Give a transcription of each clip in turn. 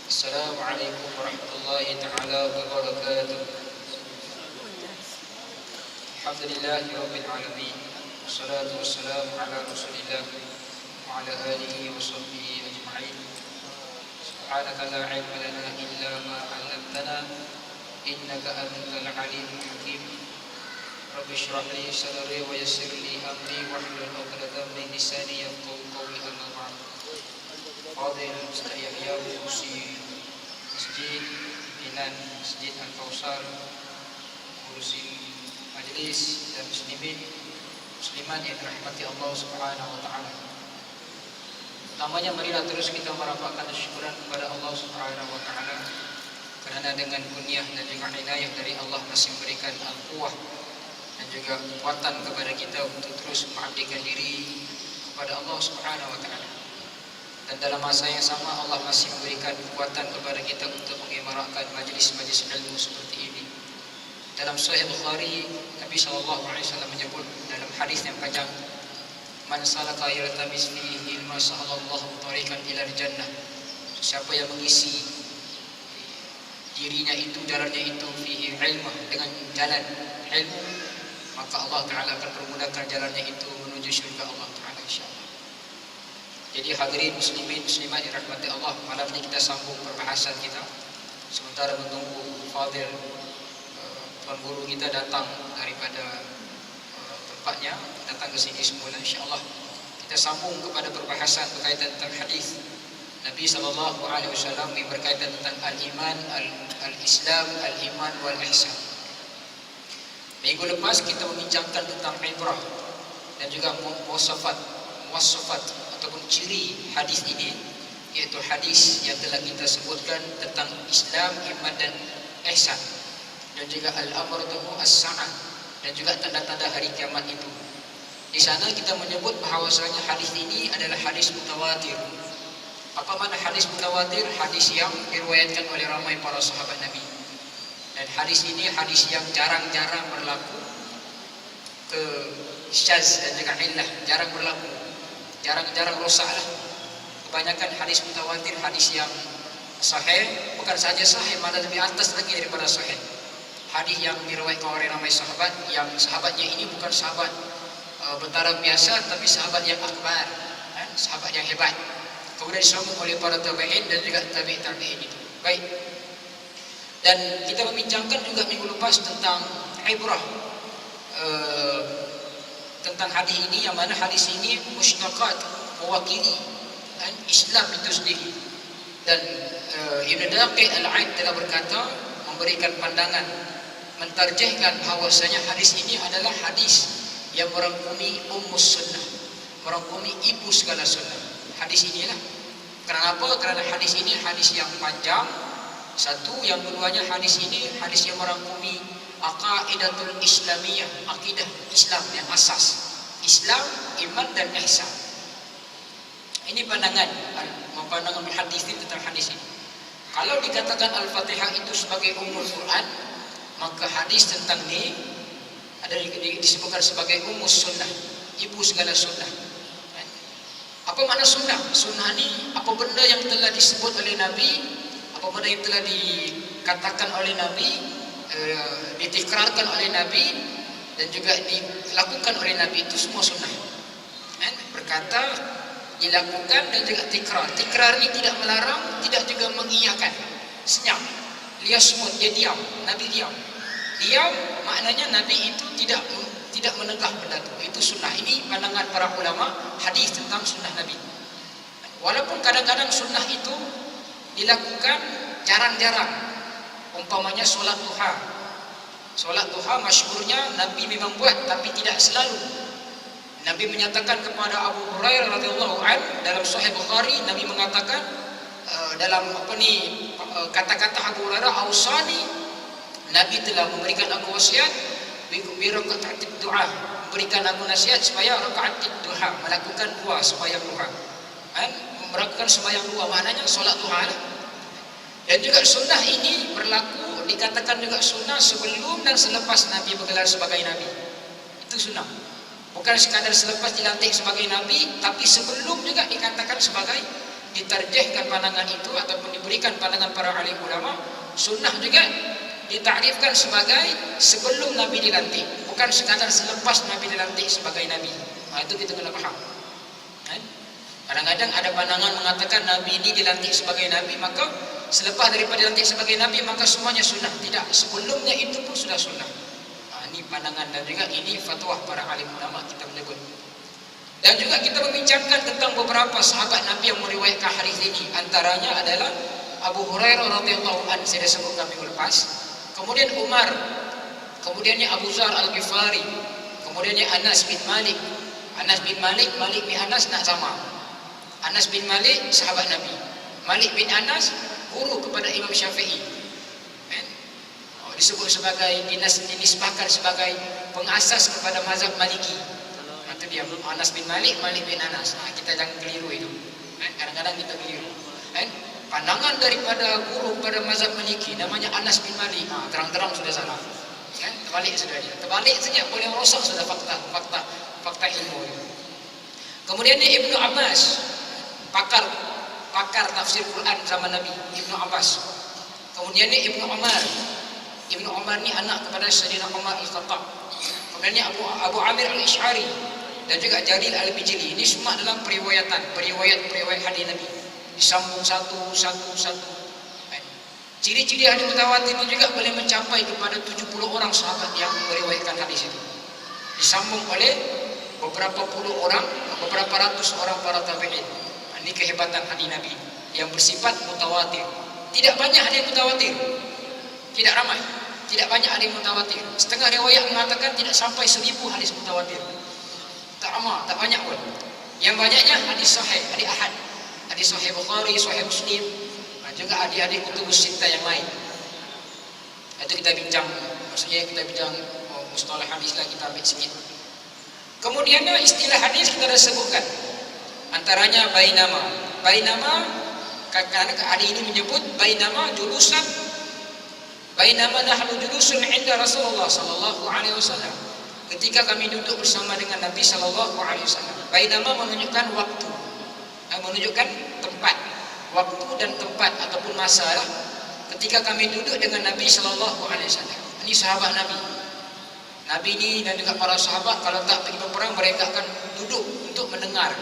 Assalamualaikum warahmatullahi taala wabarakatuh. Alhamdulillahi rabbil alamin. Wassalatu wassalamu ala Rasulillah wa ala alihi wa sahbihi ajma'in. Subhanaka la ilma lana illa ma 'allamtana innaka antal alimul hakim. Rabbi shrah li sadri wa yassir li amri wahlul 'uqdatam min lisani yafqahu qawli. Amma ba'd. Fadil Ustaz Yahya Urusi Masjid Pimpinan Masjid Al-Kausar, urusi majlis dan muslimat yang dirahmati Allah Subhanahu wa taala. Pertamanya marilah terus kita merapatkan syukuran kepada Allah Subhanahu wa taala kerana dengan kurnia dan juga inayah dari Allah masih memberikan al-quwah dan juga kekuatan kepada kita untuk terus mengabdikan diri kepada Allah Subhanahu wa taala. Dan dalam masa yang sama Allah masih memberikan kekuatan kepada kita untuk mengimarahkan majlis-majlis ilmu seperti ini. Dalam Sahih Bukhari, Nabi SAW menyebut dalam hadis yang panjang, "Man salaka yaltamis fihi ilma sahalallahu tariqan ilal jannah." Siapa yang mengisi dirinya itu, jalannya itu fihi ilmu, dengan jalan ilmu, maka Allah Ta'ala akan permudahkan jalannya itu menuju syurga Allah Ta'ala, insyaAllah. Jadi hadirin muslimin muslimat yang dirahmati Allah, malam ini kita sambung perbahasan kita sementara menunggu Fadil tuan guru kita datang daripada tempatnya, datang ke sini semula. InsyaAllah kita sambung kepada perbahasan berkaitan tentang hadis Nabi SAW berkaitan tentang al-iman, al-islam, al-iman wal-ihsan. Minggu lepas kita membincangkan tentang ibrah dan juga muwasafat ataupun ciri hadis ini, iaitu hadis yang telah kita sebutkan tentang Islam, iman dan ihsan, dan juga al-amratu as-sa'ah, dan juga tanda-tanda hari kiamat itu. Di sana kita menyebut bahawasanya hadis ini adalah hadis mutawatir. Apa makna hadis mutawatir? Hadis yang diriwayatkan oleh ramai para sahabat Nabi. Dan hadis ini hadis yang jarang-jarang berlaku ke syaz dan juga illah, jarang berlaku, jarang-jarang rosak lah. Kebanyakan hadis mutawatir hadis yang sahih, bukan saja sahih, malah lebih atas lagi daripada sahih. Hadis yang diriwayatkan oleh ramai sahabat, yang sahabatnya ini bukan sahabat bertaraf biasa, tapi sahabat yang akbar, sahabat yang hebat. Kemudian disambung oleh para tabi'in dan juga tabi'in itu. Baik. Dan kita membincangkan juga minggu lepas tentang ibrah, tentang hadis ini, yang mana hadis ini mushtaqat, mewakili Islam itu sendiri. Dan Ibn Daqiq Al-Aid telah berkata, memberikan pandangan, mentarjihkan bahawasanya hadis ini adalah hadis yang merangkumi ummus sunnah, merangkumi ibu segala sunnah. Hadis inilah. Kenapa? Kerana hadis ini hadis yang panjang. Satu, yang keduanya hadis ini hadis yang merangkumi aqaidatul islamiyah, akidah Islam yang asas, Islam, iman dan ihsan. Ini pandangan muhaddisin tentang hadis ini. Kalau dikatakan Al-Fatihah itu sebagai ummul Quran, maka hadis tentang ini ada disebutkan sebagai ummus sunnah, ibu segala sunnah. Apa makna sunnah? Sunnah ini apa benda yang telah disebut oleh Nabi, apa benda yang telah dikatakan oleh Nabi, ditikrarkan oleh Nabi dan juga dilakukan oleh Nabi, itu semua sunnah. Berkata, dilakukan dan juga tikrar. Tikrar ini tidak melarang, tidak juga mengiyakan. Senyap, liyasmut, dia diam. Nabi diam. Diam maknanya Nabi itu tidak menegah benda itu sunnah. Ini pandangan para ulama hadis tentang sunnah Nabi. Walaupun kadang-kadang sunnah itu dilakukan jarang-jarang. Umpamanya solat duha. Solat duha masyhurnya Nabi memang buat, tapi tidak selalu. Nabi menyatakan kepada Abu Hurairah radhiyallahu an dalam Sahih Bukhari, Nabi mengatakan dalam kata-kata Abu Hurairah, "Ausani," Nabi telah memberikan aku wasiat bi raka'atid duha, memberikan aku nasihat supaya rakaat duha, melakukan dua sembahyang duha. Melakukan sembahyang dua maknanya solat duha. Dan juga sunnah ini berlaku, dikatakan juga sunnah sebelum dan selepas Nabi bergelar sebagai Nabi. Itu sunnah. Bukan sekadar selepas dilantik sebagai Nabi, tapi sebelum juga dikatakan sebagai ditarjihkan pandangan itu ataupun diberikan pandangan para alim ulama, sunnah juga ditakrifkan sebagai sebelum Nabi dilantik, bukan sekadar selepas Nabi dilantik sebagai Nabi. Itu kita kena faham. Kadang-kadang ada pandangan mengatakan Nabi ini dilantik sebagai Nabi, maka selepas daripada dilantik sebagai Nabi maka semuanya sunnah. Tidak, sebelumnya itu pun sudah sunnah. Ini pandangan dan juga ini fatwa para alim ulama kita menyebut. Dan juga kita membincangkan tentang beberapa sahabat Nabi yang meriwayatkan hadis ini. Antaranya adalah Abu Hurairah radhiyallahu anhu, saya sebutkan minggu lepas. Kemudian Umar, kemudiannya Abu Zar Al-Ghifari, kemudiannya Anas bin Malik. Anas bin Malik, Malik bin Anas nak sama. Anas bin Malik sahabat Nabi. Malik bin Anas guru kepada Imam Syafi'i. Disebut sebagai dinisbahkan sebagai pengasas kepada mazhab Maliki. Itu dia Anas bin Malik, Malik bin Anas. Kita jangan keliru itu. Kadang-kadang kita keliru. Pandangan daripada guru pada mazhab Maliki namanya Anas bin Malik. Terang-terang sudah salah. Terbalik sudah dia. Terbalik saja boleh rosak sudah fakta ilmu. Kemudian ni Ibnu Abbas, pakar tafsir Quran zaman Nabi, Ibnu Abbas. Kemudian ni Ibnu Umar. Ibnu Umar ni anak kepada Sayyidina Umar Al-Khattab. Kemudian Abu Amir Al-Ish'ari dan juga Jalil Al-Bijli. Ini semua dalam periwayat hadis Nabi. Disambung satu. Ciri-ciri hadis mutawatir ini juga boleh mencapai kepada 70 orang sahabat yang meriwayatkan hadis itu. Disambung oleh beberapa puluh orang, beberapa ratus orang para tabi'in. Ini kehebatan hadis Nabi yang bersifat mutawatir. Tidak banyak hadis mutawatir. Tidak ramai, tidak banyak hadis mutawatir. Setengah riwayat mengatakan tidak sampai 1000 hadis mutawatir. Tak ramai, tak banyak pun. Yang banyaknya hadis sahih, hadis ahad. Hadis sahih Bukhari, sahih Muslim, juga hadis-hadis kutubus sittah yang lain. Itu kita bincang, maksudnya kita bincang mustalah hadis lah, kita ambil sikit. Kemudian istilah hadis kita dah sebutkan. Antaranya bainama. Kadang-kadang hadis ini menyebut bainama nahnu julusun 'inda Rasulullah sallallahu alaihi wasallam. Ketika kami duduk bersama dengan Nabi sallallahu alaihi wasallam. Bainama menunjukkan waktu. Menunjukkan tempat. Waktu dan tempat ataupun masa lah. Ketika kami duduk dengan Nabi sallallahu alaihi wasallam. Ini sahabat Nabi. Nabi ini dan juga para sahabat kalau tak pergi berperang, mereka akan duduk untuk mendengar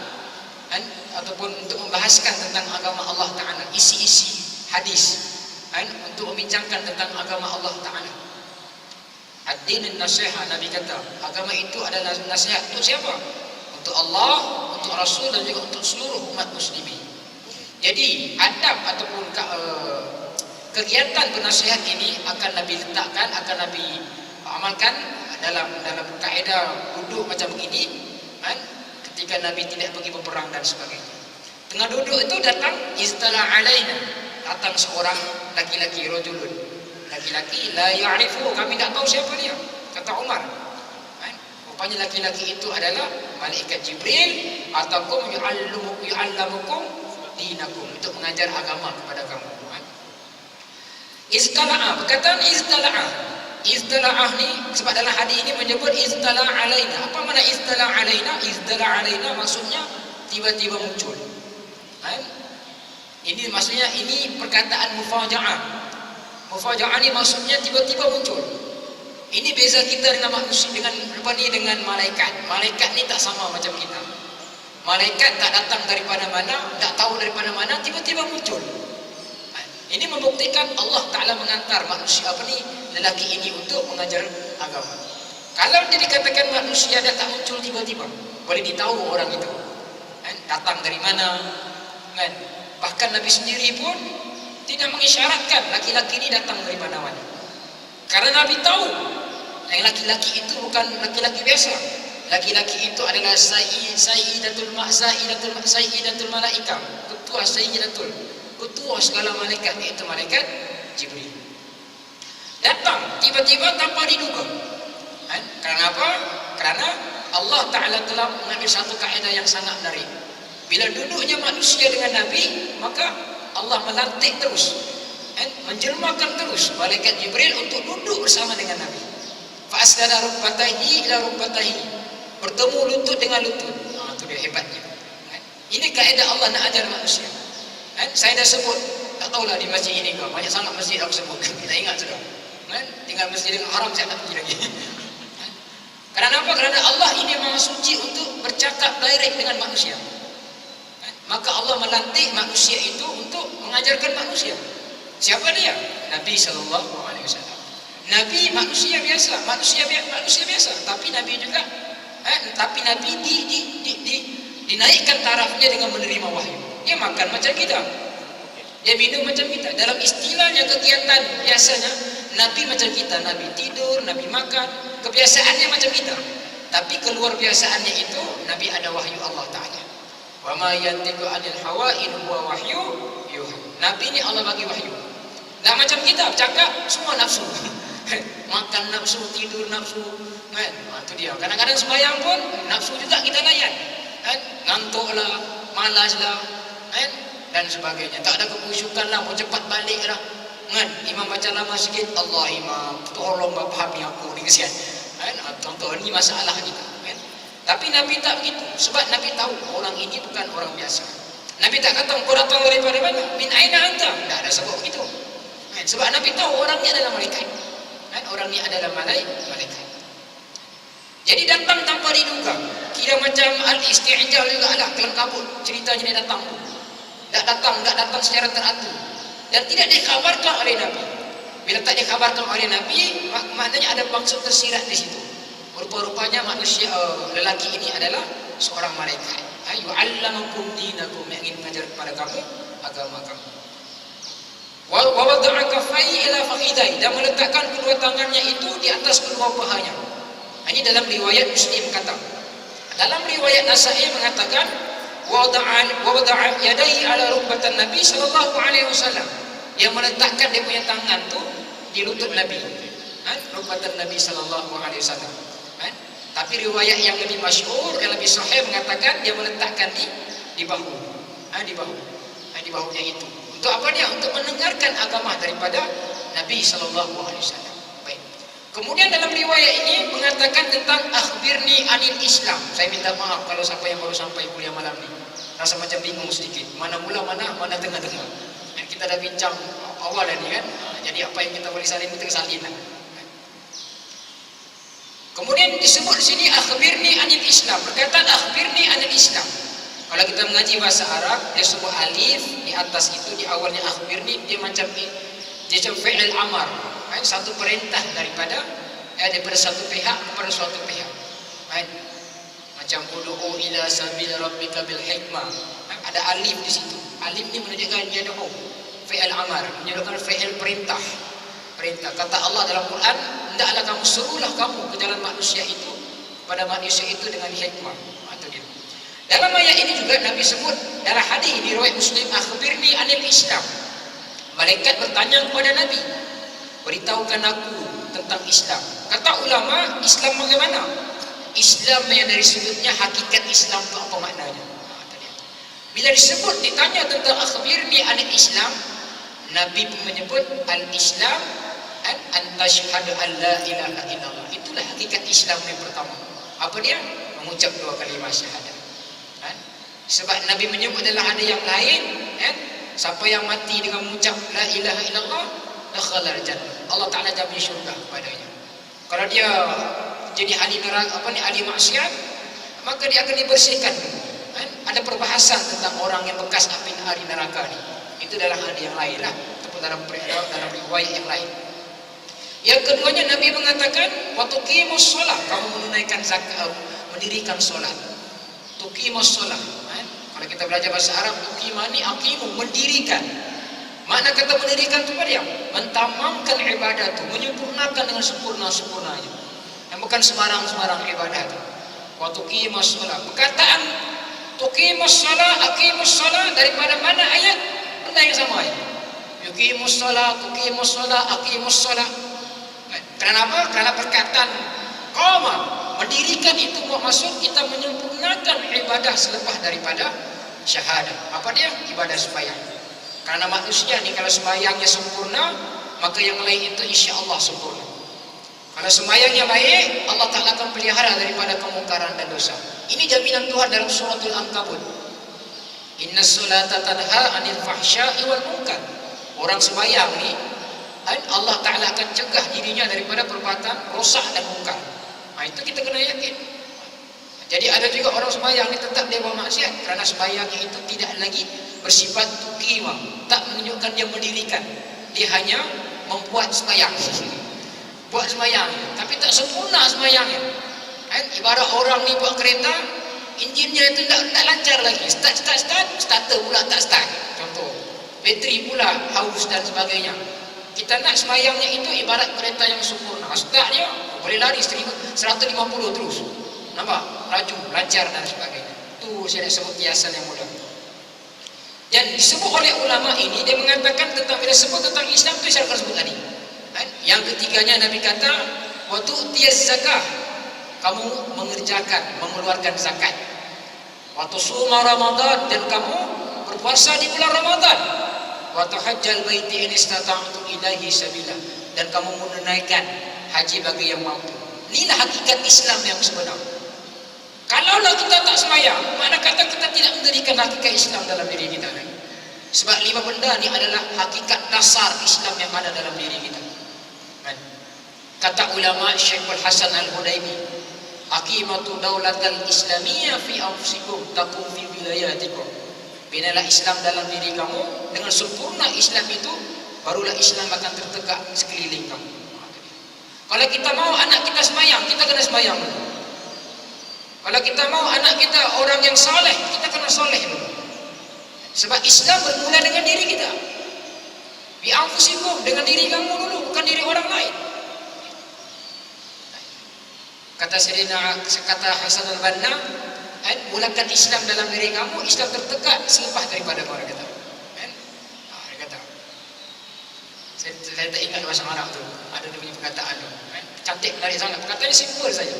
ataupun untuk membahaskan tentang agama Allah Ta'ala, isi-isi hadis, untuk membincangkan tentang agama Allah Ta'ala. Ad-din an-nasiha, Nabi kata agama itu adalah nasihat untuk siapa? Untuk Allah, untuk Rasul dan juga untuk seluruh umat muslimin. Jadi adab ataupun kegiatan penasihat ini akan Nabi letakkan, akan Nabi amalkan dalam kaedah duduk macam begini, ketika Nabi tidak pergi berperang dan sebagainya. Tengah duduk itu datang istala alaina, datang seorang laki-laki, rajulun, laki-laki la ya'rifu, kami tak tahu siapa dia, kata Umar. Rupanya laki-laki itu adalah malaikat Jibril ataupun yu'allamukum dinakum, untuk mengajar agama kepada kamu. Istala'a, perkataan istala'ah ni sebab dalam hadis ini menyebut istala' alaina. Apa makna istala' alaina? Istala' alaina maksudnya tiba-tiba muncul. Ini maksudnya ini perkataan mufaja'ah. Mufaja'ah ni maksudnya tiba-tiba muncul. Ini beza kita dengan manusia, dengan malaikat. Malaikat ni tak sama macam kita. Malaikat tak datang daripada mana, tak tahu daripada mana, tiba-tiba muncul. Ini membuktikan Allah Ta'ala mengantar manusia lelaki ini untuk mengajar agama. Kalau dia dikatakan manusia dia tak muncul tiba-tiba, boleh ditahu orang itu datang dari mana, kan? Bahkan Nabi sendiri pun tidak mengisyaratkan laki-laki ini datang dari mana-mana. Karena Nabi tahu yang laki-laki itu bukan laki-laki biasa. Laki-laki itu adalah sayyidatul malaikah, ketua sayyidatul, ketua segala malaikat, iaitu malaikat Jibril. Datang tiba-tiba tanpa diduga. Kerana apa? Kerana Allah Ta'ala telah mengambil satu kaedah yang sangat menarik. Bila duduknya manusia dengan Nabi, maka Allah melantik terus, menjelmakan terus malaikat Jibril untuk duduk bersama dengan Nabi. Fa'asdada rubbatahi ila rubbatahi, bertemu lutut dengan lutut. Itu dia hebatnya. Ini kaedah Allah nak ajar manusia. Saya dah sebut, tak tahulah di masjid ini ke, banyak sangat masjid aku sebut, tak ingat sudah. Tinggal Masjidil Haram saya tak pergi lagi. Kerana apa? Kerana Allah ini Maha Suci untuk bercakap direct dengan manusia. Maka Allah melantik manusia itu untuk mengajarkan manusia. Siapa dia? Nabi SAW. Nabi manusia biasa, manusia biasa. Tapi Nabi juga, tapi Nabi dinaikkan tarafnya dengan menerima wahyu. Dia makan macam kita, dia minum macam kita. Dalam istilahnya kegiatan biasanya, Nabi macam kita. Nabi tidur, Nabi makan, kebiasaannya macam kita. Tapi keluar biasaannya itu, Nabi ada wahyu Allah Ta'ala. Wa ma yantiqu 'anil hawa in huwa wahyu yuha. Nabi ini Allah bagi wahyu. Dah macam kita, cakap semua nafsu. Makan nafsu, tidur nafsu, kan? Itu dia. Kadang-kadang sembahyang pun nafsu juga kita layan. Ngantuklah, malaslah, kan? Dan sebagainya. Tak ada kekhusyukan lah, mau cepat balik lah. Kan? Imam baca lama sikit, Allah imam, tolong fahami aku ni kesian. Kan? Contoh ni masalah kita. Kan? Tapi Nabi tak begitu. Sebab Nabi tahu orang ini bukan orang biasa. Nabi tak kata kau datang daripada mana? Min aina anta? Tak ada sebab begitu. Kan? Sebab Nabi tahu orang ni adalah malaikat. Kan? Orang ni adalah malaikat. Jadi datang tanpa diduga. Kira macam al-isti'jal juga lah, kelam kabut. Ceritanya dia datang. Tak datang secara teratur. Dan tidak dikhabarkan oleh Nabi. Bila tak dikhabarkan oleh Nabi, maknanya ada maksud tersirat di situ. Rupa-rupanya manusia lelaki ini adalah seorang malaikat. Yu'allamakum dinakum, yang ingin mengajar kepada kamu agama kamu. Wa wada'a kaffayhi ila fakhidai, dan meletakkan kedua tangannya itu di atas kedua pahanya. Ini dalam riwayat Muslim kata. Dalam riwayat Nasa'i mengatakan wada'a yadayhi ala rukbatan Nabi sallallahu alaihi wasallam. Yang meletakkan dia punya tangan tu di lutut Nabi. Rukbatan Nabi sallallahu alaihi wasallam. Tapi riwayat yang lebih masyhur, yang lebih sahih mengatakan dia meletakkan di bahu. Di bahunya itu. Untuk apa dia? Untuk mendengarkan agama daripada Nabi sallallahu alaihi wasallam. Baik. Kemudian dalam riwayat ini mengatakan tentang akhbirni anil Islam. Saya minta maaf kalau siapa yang baru sampai kuliah malam ni rasa macam bingung sedikit. Mana mula mana tengah-tengah. Kita dah bincang awal ni kan. Jadi apa yang kita boleh salin kita salin lah. Kemudian disebut di sini akhbirni anil Islam. Perkataan akhbirni anil Islam. Kalau kita mengaji bahasa Arab, dia sebut alif di atas itu, di awalnya akhbirni, dia macam fi'il amar. Satu perintah daripada satu pihak kepada suatu pihak. Macam ud'u ila sabil rabbika bil hikmah. Ada alif di situ. Alif ni menunjukkan yad'u, fi'il amar, menunjukkan fi'il perintah. Kata Allah dalam Quran, hendaklah kamu serulah kamu ke jalan manusia itu, pada manusia itu dengan hikmah. Itu dia. Dalam ayat ini juga Nabi sebut dalam hadis di riwayat Muslim, akhbirni anil Islam. Malaikat bertanya kepada Nabi, beritahukan aku tentang Islam. Kata ulama, Islam bagaimana? Islam yang dari sudutnya hakikat Islam itu apa maknanya? Bila disebut ditanya tentang akhbirni anil Islam, Nabi pun menyebut al-Islam an tashhadu an la ilaha illallah. Itulah hakikat Islam yang pertama. Apa dia? Mengucap dua kalimah syahadat. Sebab Nabi menyebut dalam hadis yang lain, siapa yang mati dengan mengucap la ilaha illallah, dakhala al-jannah. Allah Taala jamin syurga kepadanya. Kalau dia jadi ahli neraka, ahli maksiat, maka dia akan dibersihkan. Ada perbahasan tentang orang yang bekas ahli neraka ni. Itu dalam hadis yang lain lah, ataupun dalam riwayat yang lain. Yang keduanya Nabi mengatakan wa tuqimus shalah, kamu menunaikan zakat, mendirikan solat. Tuqimus shalah. Kalau kita belajar bahasa Arab, tuqima ni aqimu, mendirikan. Makna kata mendirikan itu apa dia? Mentamamkan ibadah itu, menyempurnakan dengan sempurna-sempurnanya. Yang bukan sembarang-sembarang ibadah itu. Wa tuqimus shalah. Perkataan tuqimus shalah, aqimus shalah daripada mana ayat? Benda yang sama ayat. Yuqimus shalah, tuqimus shalah, aqimus shalah. Kenapa? Kerana perkataan qama, mendirikan itu maksud kita menyempurnakan ibadah selepas daripada syahadat. Apa dia? Ibadah sembahyang. Karena manusia ni kalau sembahyangnya sempurna, maka yang lain itu insya-Allah sempurna. Kalau sembahyangnya baik, Allah Ta'ala akan pelihara daripada kemungkaran dan dosa. Ini jaminan Tuhan dalam suratul Ankabut. Innas solata tanha 'anil fahsya'i wal munkar. Orang sembahyang ni Allah Ta'ala akan cegah dirinya daripada perbuatan rosak dan munkar. Itu kita kena yakin. Jadi ada juga orang sembahyang ni tetap dia buat maksiat kerana sembahyangnya itu tidak lagi bersifat tuqimah, tak menunjukkan dia mendirikan. Dia hanya membuat sembahyang. Buat sembahyang, tapi tak sempurna sembahyangnya. Ibarat orang ni buat kereta, enjinnya itu tak lancar lagi. Starter pula tak start. Contoh, bateri pula haus dan sebagainya. Kita nak sembahyangnya itu ibarat kereta yang sempurna. Startnya boleh lari 150 terus. Nampak? Laju, lancar dan sebagainya. Itu saya nak sebut kiasan yang mudah. Dan disebut oleh ulama ini, dia mengatakan tentang, bila sebut tentang Islam itu saya akan sebut tadi. Yang ketiganya Nabi kata, wa tu'tiyaz zakah, kamu mengerjakan, mengeluarkan zakat. Wa tusuma Ramadan, dan kamu berpuasa di bulan Ramadan. Wa tahajjal baiti in istata'tu ilaihi sabila, dan kamu menunaikan haji bagi yang mampu. Inilah hakikat Islam yang sebenar. Kalaulah kita tak sembahyang, mana kata kita tidak mendirikan hakikat Islam dalam diri kita. Sebab 5 benda ni adalah hakikat dasar Islam yang ada dalam diri kita. Kata ulama Syekhul Hasan Al-Hudaymi, aqimatu daulatal islamiyah fi anfusikum taqum fi wilayatikum. Binalah Islam dalam diri kamu, dengan sempurna Islam itu barulah Islam akan tertegak sekeliling kamu. Kalau kita mau anak kita sembahyang, kita kena sembahyang dulu. Kalau kita mau anak kita orang yang soleh, kita kena soleh dulu. Sebab Islam bermula dengan diri kita. Bi anfusikum, dengan diri kamu dulu, bukan diri orang lain. Kata Hasan al-Banna, mulakan Islam dalam diri kamu, Islam tertegak selepas daripada orang kata. Dia kata, saya tak ingat bahasa Arab tu, ada dia punya perkataan tu. Cantik menarik sangat, perkataannya simple saja.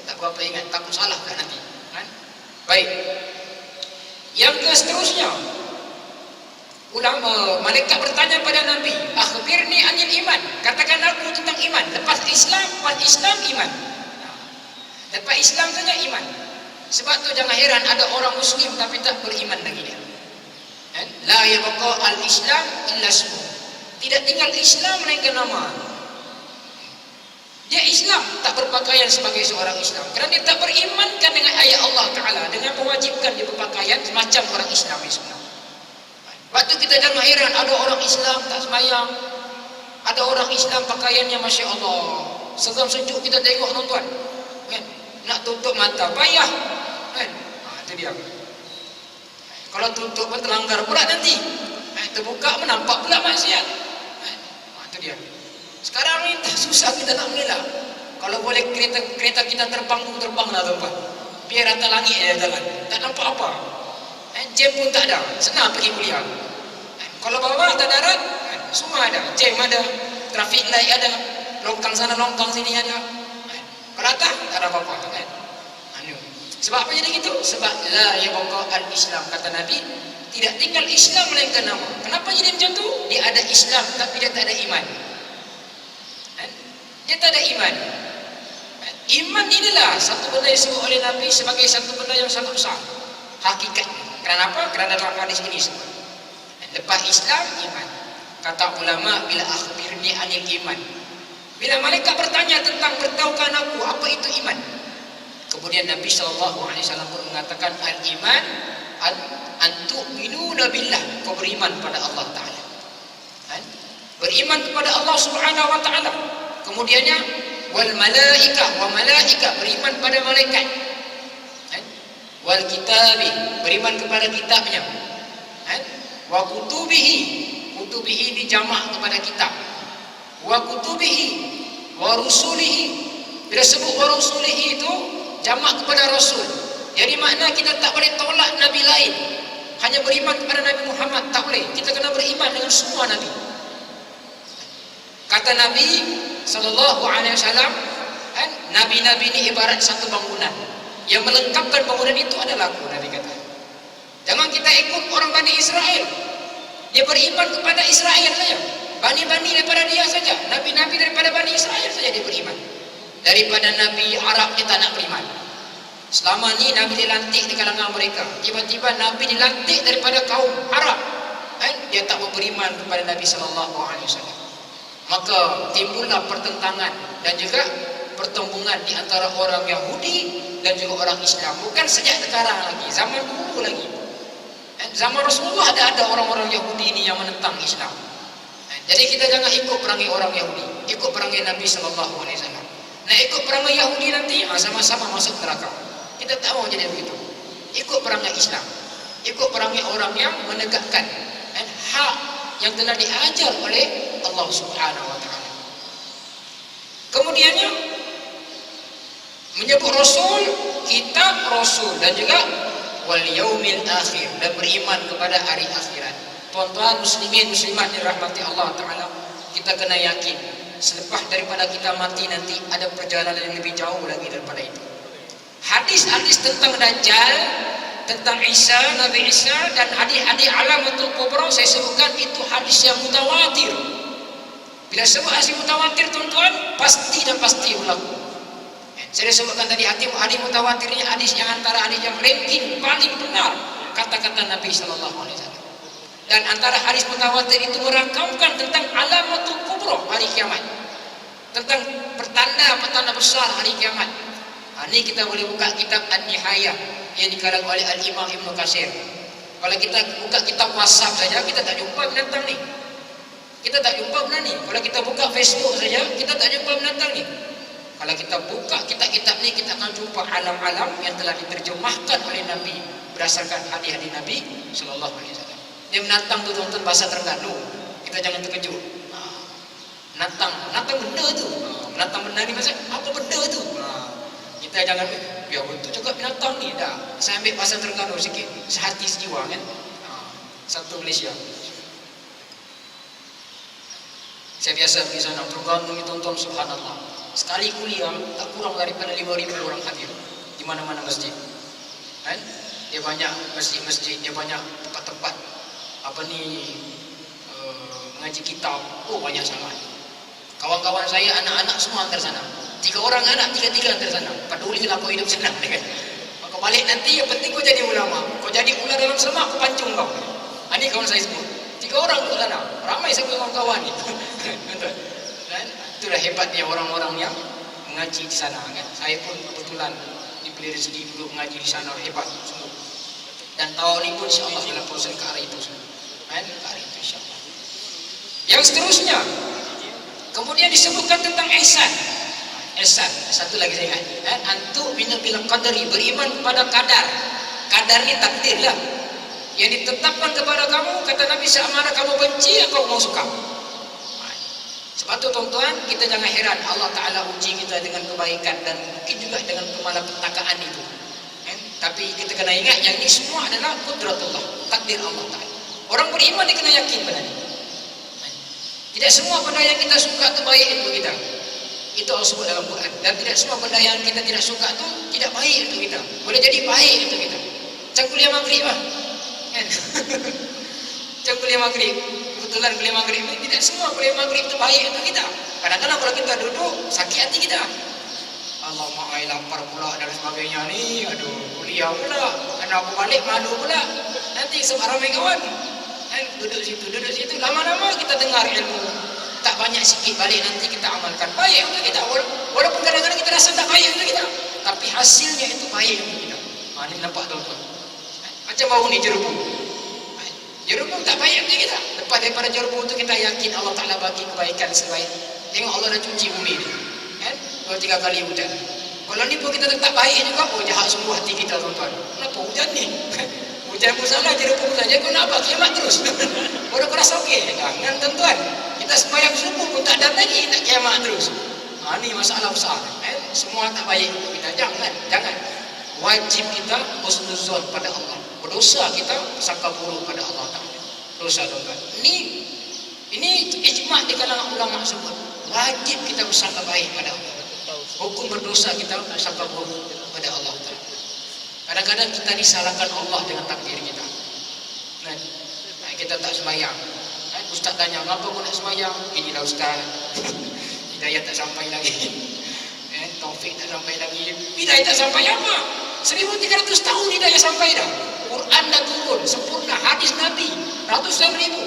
Tak berapa ingat, takut salah kan nanti. Baik. Yang seterusnya, ulama malaikat bertanya pada Nabi, akhbirni anil iman, katakan aku tentang iman. Lepas Islam iman. Lepas Islam saja iman. Sebab tu jangan heran ada orang Muslim tapi tak beriman lagi dia. La yabqa al-Islam illa ismu. Tidak tinggal Islam melainkan nama. Dia Islam, tak berpakaian sebagai seorang Islam kerana dia tak berimankan dengan ayat Allah Ta'ala, dengan mewajibkan dia berpakaian semacam orang Islam Islam. Waktu kita jangan heran ada orang Islam tak sembahyang, ada orang Islam pakaiannya Masya Allah, seram sejuk kita tengok tuan-tuan. Nak tutup mata payah kan? Itu dia. Kalau tutup pun terlanggar pula nanti. Terbuka pun nampak pula maksiat. Itu dia. Sekarang ni tak susah kita nak mengelak. Kalau boleh kereta kita terbanglah tuan. Biar atas langit aja jalan. Tak nampak apa. Jam pun tak ada. Senang pergi kuliah. Kalau bawah tak darat, semua ada. Jam ada, traffic light ada, longkang sana longkang sini ada. Kalau atas tak ada apa-apa kan? Sebab apa jadi gitu? Sebab la yabqa al-Islam, kata Nabi, tidak tinggal Islam melainkan nama. Kenapa jadi macam tu? Dia ada Islam tapi dia tak ada iman. Dia tak ada iman. Iman inilah satu benda yang disebut oleh Nabi sebagai satu benda yang sangat besar. Hakikatnya. Kerana apa? Kerana dalam hadis ini semua. Lepas Islam, iman. Kata ulama, bila akhbirni anil iman. Bila malaikat bertanya tentang beritahukan aku apa itu iman. Kemudian Nabi SAW pun mengatakan al-iman antu'minuna billah, kau beriman pada Allah Ta'ala. Beriman kepada Allah Subhanahu Wa Ta'ala. Kemudiannya wal malaikah, wa malaikah, beriman pada malaikat. Wal kitabi, beriman kepada kitabnya. Wa kutubihi dijamak kepada kitab. Wa kutubihi wa rusulihi. Bila sebut wa rusulihi itu jamak kepada rasul. Jadi makna kita tak boleh tolak nabi lain, hanya beriman kepada Nabi Muhammad tak boleh. Kita kena beriman dengan semua nabi. Kata Nabi sallallahu alaihi wasallam, nabi-nabi ini ibarat satu bangunan. Yang melengkapkan bangunan itu adalah aku, Nabi kata. Jangan kita ikut orang Bani Israel. Dia beriman kepada Israel saja. Bani-bani daripada dia saja. Nabi-nabi daripada Bani Israel saja dia beriman. Daripada Nabi Arab dia tak nak beriman. Selama ni Nabi dilantik di kalangan mereka, tiba-tiba Nabi dilantik daripada kaum Arab, dia tak mau beriman kepada Nabi SAW. Maka timbullah pertentangan dan juga pertembungan di antara orang Yahudi dan juga orang Islam. Bukan sejak sekarang lagi, zaman dulu lagi. Zaman Rasulullah ada orang-orang Yahudi ini yang menentang Islam. Jadi kita jangan ikut perangai orang Yahudi, ikut perangai Nabi SAW. Nah, ikut perangai Yahudi nanti sama-sama masuk neraka. Kita tak mau jadi begitu. Ikut perangai Islam, ikut perangai orang yang menegakkan hak yang telah diajar oleh Allah Subhanahu wa taala. Kemudiannya menyebut Rasul, kitab Rasul, dan juga wal yaumil akhir, dan beriman kepada hari akhirat. Tuan-tuan muslimin muslimat dirahmati Allah taala, kita kena yakin selepas daripada kita mati nanti ada perjalanan yang lebih jauh lagi daripada itu. Hadis-hadis tentang Dajjal, tentang Isa, Nabi Isa, dan hadis-hadis alamatul kubra saya sebutkan itu hadis yang mutawatir. Bila sebut hadis mutawatir tuan-tuan, pasti dan pasti berlaku. Saya sebutkan tadi hadis mutawatir ini hadis yang antara hadis yang ranking paling benar kata-kata Nabi SAW. Dan antara hadis mutawatir itu merakamkan tentang alamatul kubra hari kiamat, tentang pertanda-pertanda besar hari kiamat. Ini kita boleh buka kitab An-Nihayah yang dikarang oleh Al-Imam Ibn Katsir. Kalau kita buka kitab WhatsApp saja, kita tak jumpa binatang ni. Kita tak jumpa benda ni. Kalau kita buka Facebook saja, kita tak jumpa binatang ni. Kalau kita buka kitab-kitab ni, kita akan jumpa alam-alam yang telah diterjemahkan oleh Nabi berdasarkan hadis-hadis Nabi sallallahu alaihi wasallam. Dia menantang tu tuan-tuan bahasa Terengganu. Kita jangan terkejut. Menantang benda tu. Menantang benda ni maksud apa benda tu? Kita jangan biar betul juga binatang ni dah. Saya ambil bahasa Terengganu sikit. Sehati sejiwa kan. Satu Malaysia. Saya biasa pergi sana Terengganu ni tuan-tuan, subhanallah. Sekali kuliah tak kurang daripada 5,000 orang hadir di mana-mana masjid. Kan? Dia banyak masjid-masjid, dia banyak tempat-tempat mengaji kitab. Oh, banyak sangat. Kawan-kawan saya anak-anak semua antar sana. 3 orang anak, 3 antar sana. Pedulilah kau hidup senang kan. Maka balik nanti yang penting kau jadi ulama. Kau jadi ular dalam semak, aku pancung kau. Ini kawan saya semua. 3 orang ke sana. Ramai saya kawan-kawan ni. Dan itulah hebatnya orang-orang yang mengaji di sana kan. Saya pun kebetulan diberi rezeki dulu mengaji di sana, hebat semua. Dan tahun ini pun insya-Allah dalam proses ke arah itu semua. Kan? Ke arah itu insya-Allah. Yang seterusnya, kemudian disebutkan tentang ihsan. Ihsan, satu lagi saya ingat. Antu bil qadari, beriman kepada kadar. Kadar ni takdir lah. Yang ditetapkan kepada kamu, kata Nabi, seamanah kamu benci atau mau suka. Sebab itu tuan-tuan, kita jangan heran Allah Ta'ala uji kita dengan kebaikan dan mungkin juga dengan kemalapetakaan itu. Tapi kita kena ingat yang ini semua adalah qudratullah, takdir Allah Ta'ala. Orang beriman dia kena yakin benda ini. Tidak semua benda yang kita suka itu baik untuk kita. Itu Allah sebut dalam Quran. Dan tidak semua benda yang kita tidak suka itu tidak baik untuk kita. Boleh jadi baik untuk kita. Macam kuliah maghrib lah. Macam kuliah maghrib. Kebetulan kuliah maghrib ini tidak semua kuliah maghrib itu baik untuk kita. Kadang-kadang kalau kita duduk, sakit hati kita. Alamak, lapar pula dan sebagainya ni. Aduh, kuliah pula. Karena aku balik malu pula. Nanti sebab ramai kawan. Duduk situ. Lama-lama kita dengar ilmu. Tak banyak sikit balik nanti kita amalkan. Baik untuk kita. Walaupun kadang-kadang kita rasa tak baik untuk kita. Tapi hasilnya itu baik untuk kita. Ini nampak tuan-tuan. Macam bau ni jerubu. Jerubu tak baik untuk kita. Lepas daripada jerubu itu kita yakin Allah Ta'ala bagi kebaikan sebaik. Tengok Allah dah cuci bumi ni. 2-3 kali hujan. Kalau ni pun kita tetap baik juga. Oh, jahat sungguh hati kita tuan-tuan. Kenapa hujan ni? Hujan pun salah, jerubu pun saja. Kau nak apa? Kiamat terus. Baru kau rasa okey. Jangan tuan-tuan. Kita sembahyang subuh pun tak ada lagi. Tak kiamat terus. Ni masalah besar. Semua tak baik untuk kita. Jangan. Wajib kita husnuzon pada Allah. Berdosa kita sangka buruk pada Allah Ta'ala. Dosa tuan-tuan. Ini ijma' di kalangan ulama sebut. Wajib kita bersangka baik pada Allah. Hukum berdosa kita bersangka buruk pada Allah Ta'ala. Kadang-kadang kita disalahkan Allah dengan takdir kita. Kita tak sembahyang. Ustaz tanya, kenapa kau nak sembahyang? Inilah Ustaz. Hidayah tak sampai lagi. Taufik tak sampai lagi. Hidayah tak sampai apa? 1300 tahun hidayah sampai dah. Quran dah turun sempurna, hadis Nabi ratusan ribu.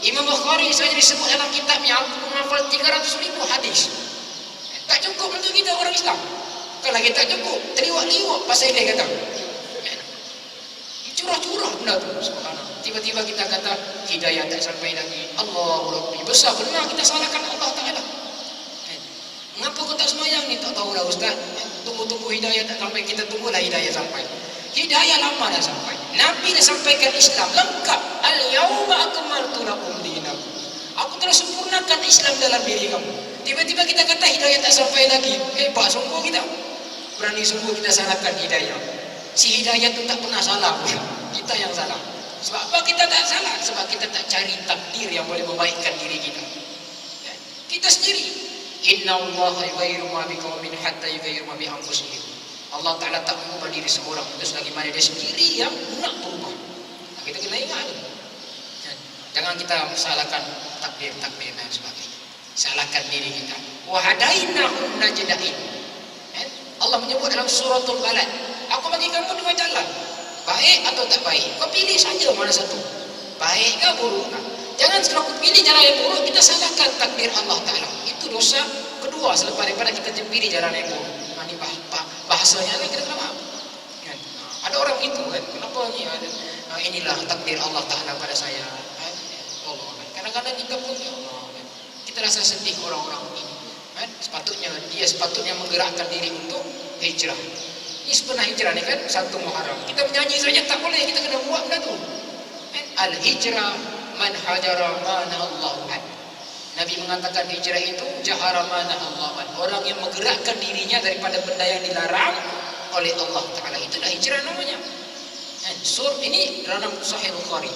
Imam Bukhari saja disebut dalam kitabnya aku menghafal 300,000 hadis. Tak cukup untuk kita orang Islam. Kalau kita tak cukup, terliwat-liwat pasal dia kata. Curah-curah benda tu, subhanallah. Tiba-tiba kita kata hidayah tak sampai lagi. Allahu Rabbi, besar benar kita salahkan Allah Ta'ala. Mengapa kau tak semayang ni? Tak tahulah Ustaz. Tunggu-tunggu hidayah tak sampai, kita tunggulah hidayah sampai. Hidayah lama dah sampai. Nabi dah sampaikan Islam lengkap. Al-yawma akmaltu lakum dinakum. Aku telah sempurnakan Islam dalam diri kamu. Tiba-tiba kita kata hidayah tak sampai lagi. Hebat sungguh kita. Berani sungguh kita salahkan hidayah. Si hidayah tu tak pernah salah. Kita yang salah. Sebab apa kita tak salah? Sebab kita tak cari takdir yang boleh membaikkan diri kita. Kita sendiri. Inna Allah yughayyiru ma biqaumin hatta yughayyiru ma bi anfusihim. Allah Ta'ala tak mengubah diri seorang itu selagi mana dia sendiri yang nak berubah. Kita kena ingat itu. Jangan kita salahkan takdir dan sebagainya. Salahkan diri kita. Wa hadainahum najdain. Allah menyebut dalam suratul Balad, aku bagi kamu dua jalan, baik atau tak baik. Kau pilih saja mana satu, baik ke buruk. Jangan setelah aku pilih jalan yang buruk, kita salahkan takdir Allah Ta'ala. Itu dosa kedua selepas daripada kita pilih jalan yang buruk. Ini bahasanya ni kita kena faham. Ada orang itu kan, kenapa ni ada? Inilah takdir Allah Ta'ala pada saya. Allah. Kadang-kadang kita pun ya Allah, kita rasa sedih orang-orang ini. Sepatutnya menggerakkan diri untuk hijrah. Ini sebenarnya hijrah ni kan satu Muharram. Kita menyanyi saja tak boleh, kita kena buat benda tu. Al-hijrah man hajara mana Allahu an. Nabi mengatakan hijrah itu jahara mana Allahu an. Orang yang menggerakkan dirinya daripada benda yang dilarang oleh Allah Ta'ala. Itulah hijrah namanya. Ini dalam Sahih Bukhari.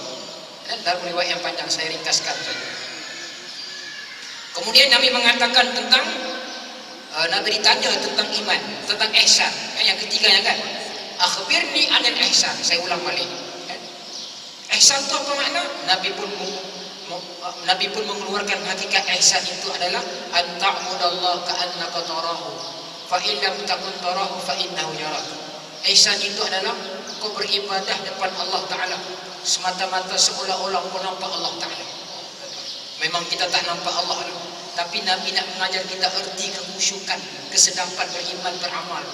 Dalam riwayat yang panjang saya ringkaskan saja. Kemudian Nabi mengatakan tentang Nabi ditanya tentang iman, tentang ihsan. Yang ketiganya kan, akhbirni anil ihsan. Saya ulang balik. Ihsan itu apa makna? Nabi pun mengeluarkan hakikat ihsan itu adalah an ta'budallaha ka'annaka tarahu fa in lam takun tarahu fa innahu yarak. Ihsan itu adalah kau beribadah depan Allah Ta'ala semata-mata seolah-olah kau nampak Allah Ta'ala. Memang kita tak nampak Allah, tapi Nabi nak mengajar kita erti kekhusyukan, kesedapan beriman, beramal.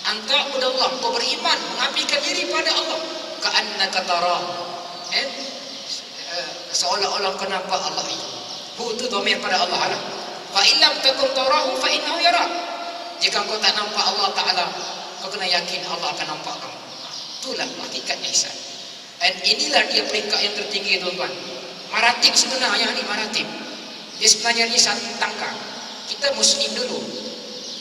Anta budallah, kau beriman, mengabdikan diri pada Allah. Ka'annaka tarah, seolah-olah kau nampak Allah itu. Itu dhamir pada Allah. Fa illam takun tarahu fa innahu yarak. Jika kau tak nampak Allah Ta'ala, kau kena yakin Allah akan nampak kamu. Itulah hakikat ihsan. Dan inilah dia peringkat yang tertinggi, tuan-tuan. Maratib sebenarnya ni maratib. Dia sebenarnya ni satu tangga. Kita muslim dulu.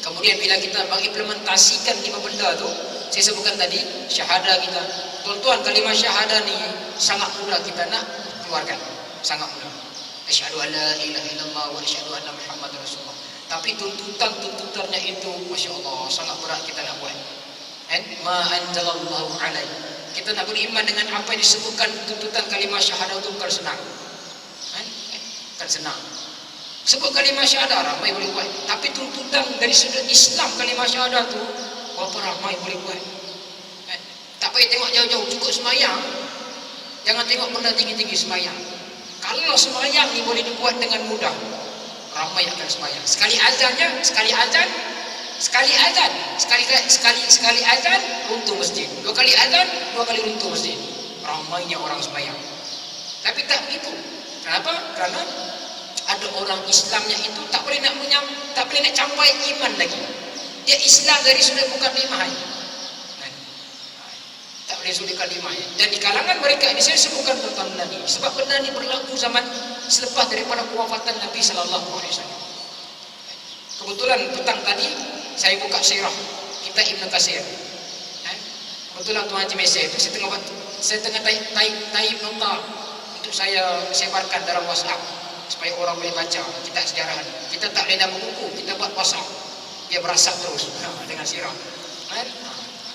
Kemudian bila kita mengimplementasikan 5 benda tu, saya sebutkan tadi, syahadah kita. Tuan-tuan, kalimah syahadah ni sangat mudah kita nak keluarkan. Sangat mudah. Asyhadu an la ilaha illallah wa asyhadu anna Muhammadar Rasulullah. Tapi tuntutannya itu, Masya Allah, sangat berat kita nak buat. Ma anzalallahu alaihi. Kita nak beriman dengan apa yang disebutkan tuntutan kalimah syahadah itu bukan senang. Bukan senang. Sebut kalimah syahadah ramai boleh buat. Tapi tuntutan dari sudut Islam kalimah syahadah itu berapa ramai boleh buat. Tak payah tengok jauh-jauh, cukup semayang. Jangan tengok benda tinggi-tinggi semayang. Kalau semayang ni boleh dibuat dengan mudah, ramai akan semayang. Sekali azan, sekali azan runtuh masjid. 2 kali azan, 2 kali runtuh masjid. Ramainya orang sembahyang. Tapi tak begitu. Kenapa? Karena ada orang Islamnya itu tak boleh nak capai iman lagi. Dia Islam dari sudut bukan iman. Tak boleh sudut kalimah. Dan di kalangan mereka ini saya sebutkan tentang benda ni. Sebab benda ni berlaku zaman selepas daripada kewafatan Nabi sallallahu alaihi wasallam. Kebetulan petang tadi saya buka sirah kitab Ibn Katsir. Kebetulan Tuan Haji mesej itu saya tengah taib nota untuk saya sebarkan dalam WhatsApp supaya orang boleh baca kitab sejarah ni. Kita tak boleh nak buku, kita buat WhatsApp. Dia berasap terus dengan sirah.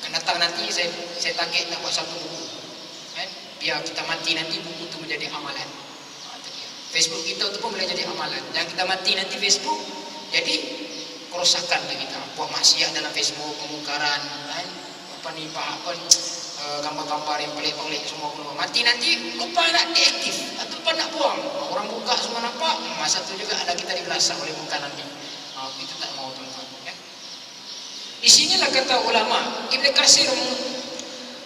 Akan datang nanti saya target nak buat satu buku. Biar kita mati nanti buku itu menjadi amalan. Facebook kita tu pun boleh jadi amalan. Yang kita mati nanti Facebook jadi kerosakan kita, buat maksiat dalam Facebook, pemungkaran, gambar-gambar yang pelik-pelik semua keluar. Mati nanti lupa nak deaktif atau lupa nak buang. Orang buka semua nampak. Masa tu juga ada kita dibelasak oleh muka nanti. Itu tak mau tuan-tuan. Ya. Di sinilah kata ulama Ibn Katsir,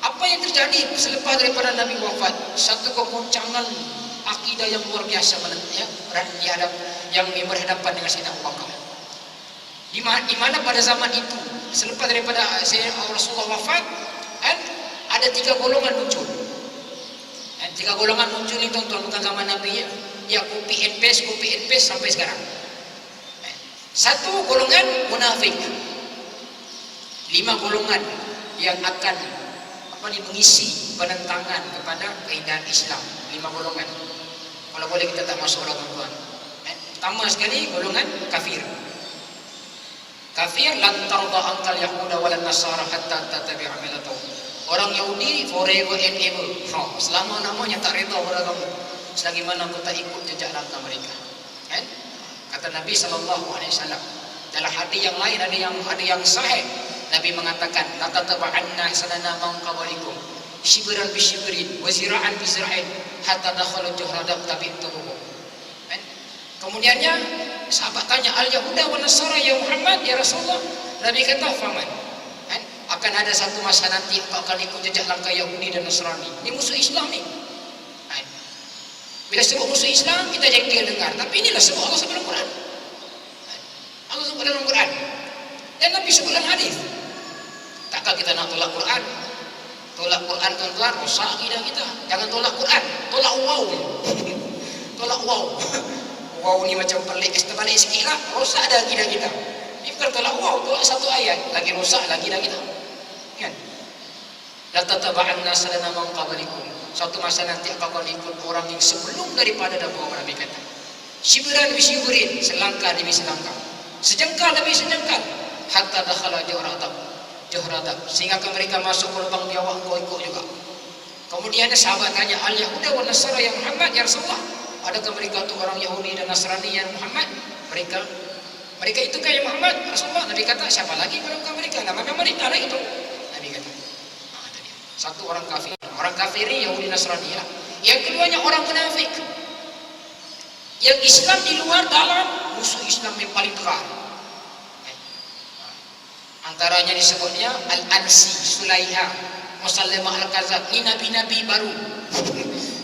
apa yang terjadi selepas daripada Nabi wafat, satu kegoncangan akidah yang luar biasa yang berhadapan dengan Sayyidina Abu Bakar. Di mana pada zaman itu selepas daripada Rasulullah wafat, ada 3 golongan muncul. 3 golongan muncul ni tuan-tuan, bukan zaman Nabi ya. Copy and paste sampai sekarang. Satu golongan munafik. 5 golongan yang akan mengisi penentangan kepada keindahan Islam. 5 golongan. Kalau boleh kita tak masuk lah tuan-tuan. Pertama sekali golongan kafir. Kafir, lan tarda ankal yahuda walan nasara hatta tattabi'a millatahum. Orang Yahudi forever and ever. Selama namanya tak reda pada kamu, selagi mana aku tak ikut jejak langkah mereka. Kata Nabi SAW dalam hadis yang lain, ada yang sahih, Nabi mengatakan, tataba'anna sanana man qablikum shibran bi shibrin wa zira'an bi zira'in hatta dakhala juhradab tabi'tuhu. Kemudiannya sahabat tanya, al yahuda wa nasara ya Muhammad ya Rasulullah. Nabi kata, faman, akan ada satu masa nanti kau akan ikut jejak langkah Yahudi dan Nasrani. Ini musuh Islam ni. Bila sebut musuh Islam, kita jengkel dengar. Tapi inilah sebut Allah sebut dalam Quran. Allah sebut dalam Quran. Dan Nabi sebut dalam hadis. Takkah kita nak tolak Quran? Tolak Quran tuan-tuan, rosak akidah kita. Jangan tolak Quran, tolak wow. Tolak wow. Wow ni macam pelik, terbalik sikit lah, rosak dah akidah kita. Ini bukan tolak wow, tolak satu ayat, lagi rosak lagi dah kita. Kan? La tataba'anna sanana man qablikum. Suatu masa nanti akan ikut orang yang sebelum daripada Nabi kata. Shibran bi shibrin, selangkah demi selangkah, sejengkal demi sejengkal, hatta dakhala juhradab, sehingga mereka masuk ke lubang biawak kau ikut juga. Kemudian sahabat tanya, al yahuda wa nasara ya Muhammad ya Rasulullah, adakah mereka itu orang Yahudi dan Nasrani ya Muhammad? Mereka itu kan ya Muhammad Rasulullah. Nabi kata, siapa lagi kalau bukan mereka? Namanya mereka lah itu. Nabi kata, satu orang kafir. Orang kafir Yahudi Nasrani lah. Yang keduanya orang munafik. Yang Islam di luar dalam, musuh Islam yang paling terang. Antaranya disebutnya Al-Ansi, Sulaiha, Musallimah Al-Kazab. Ini nabi-nabi baru.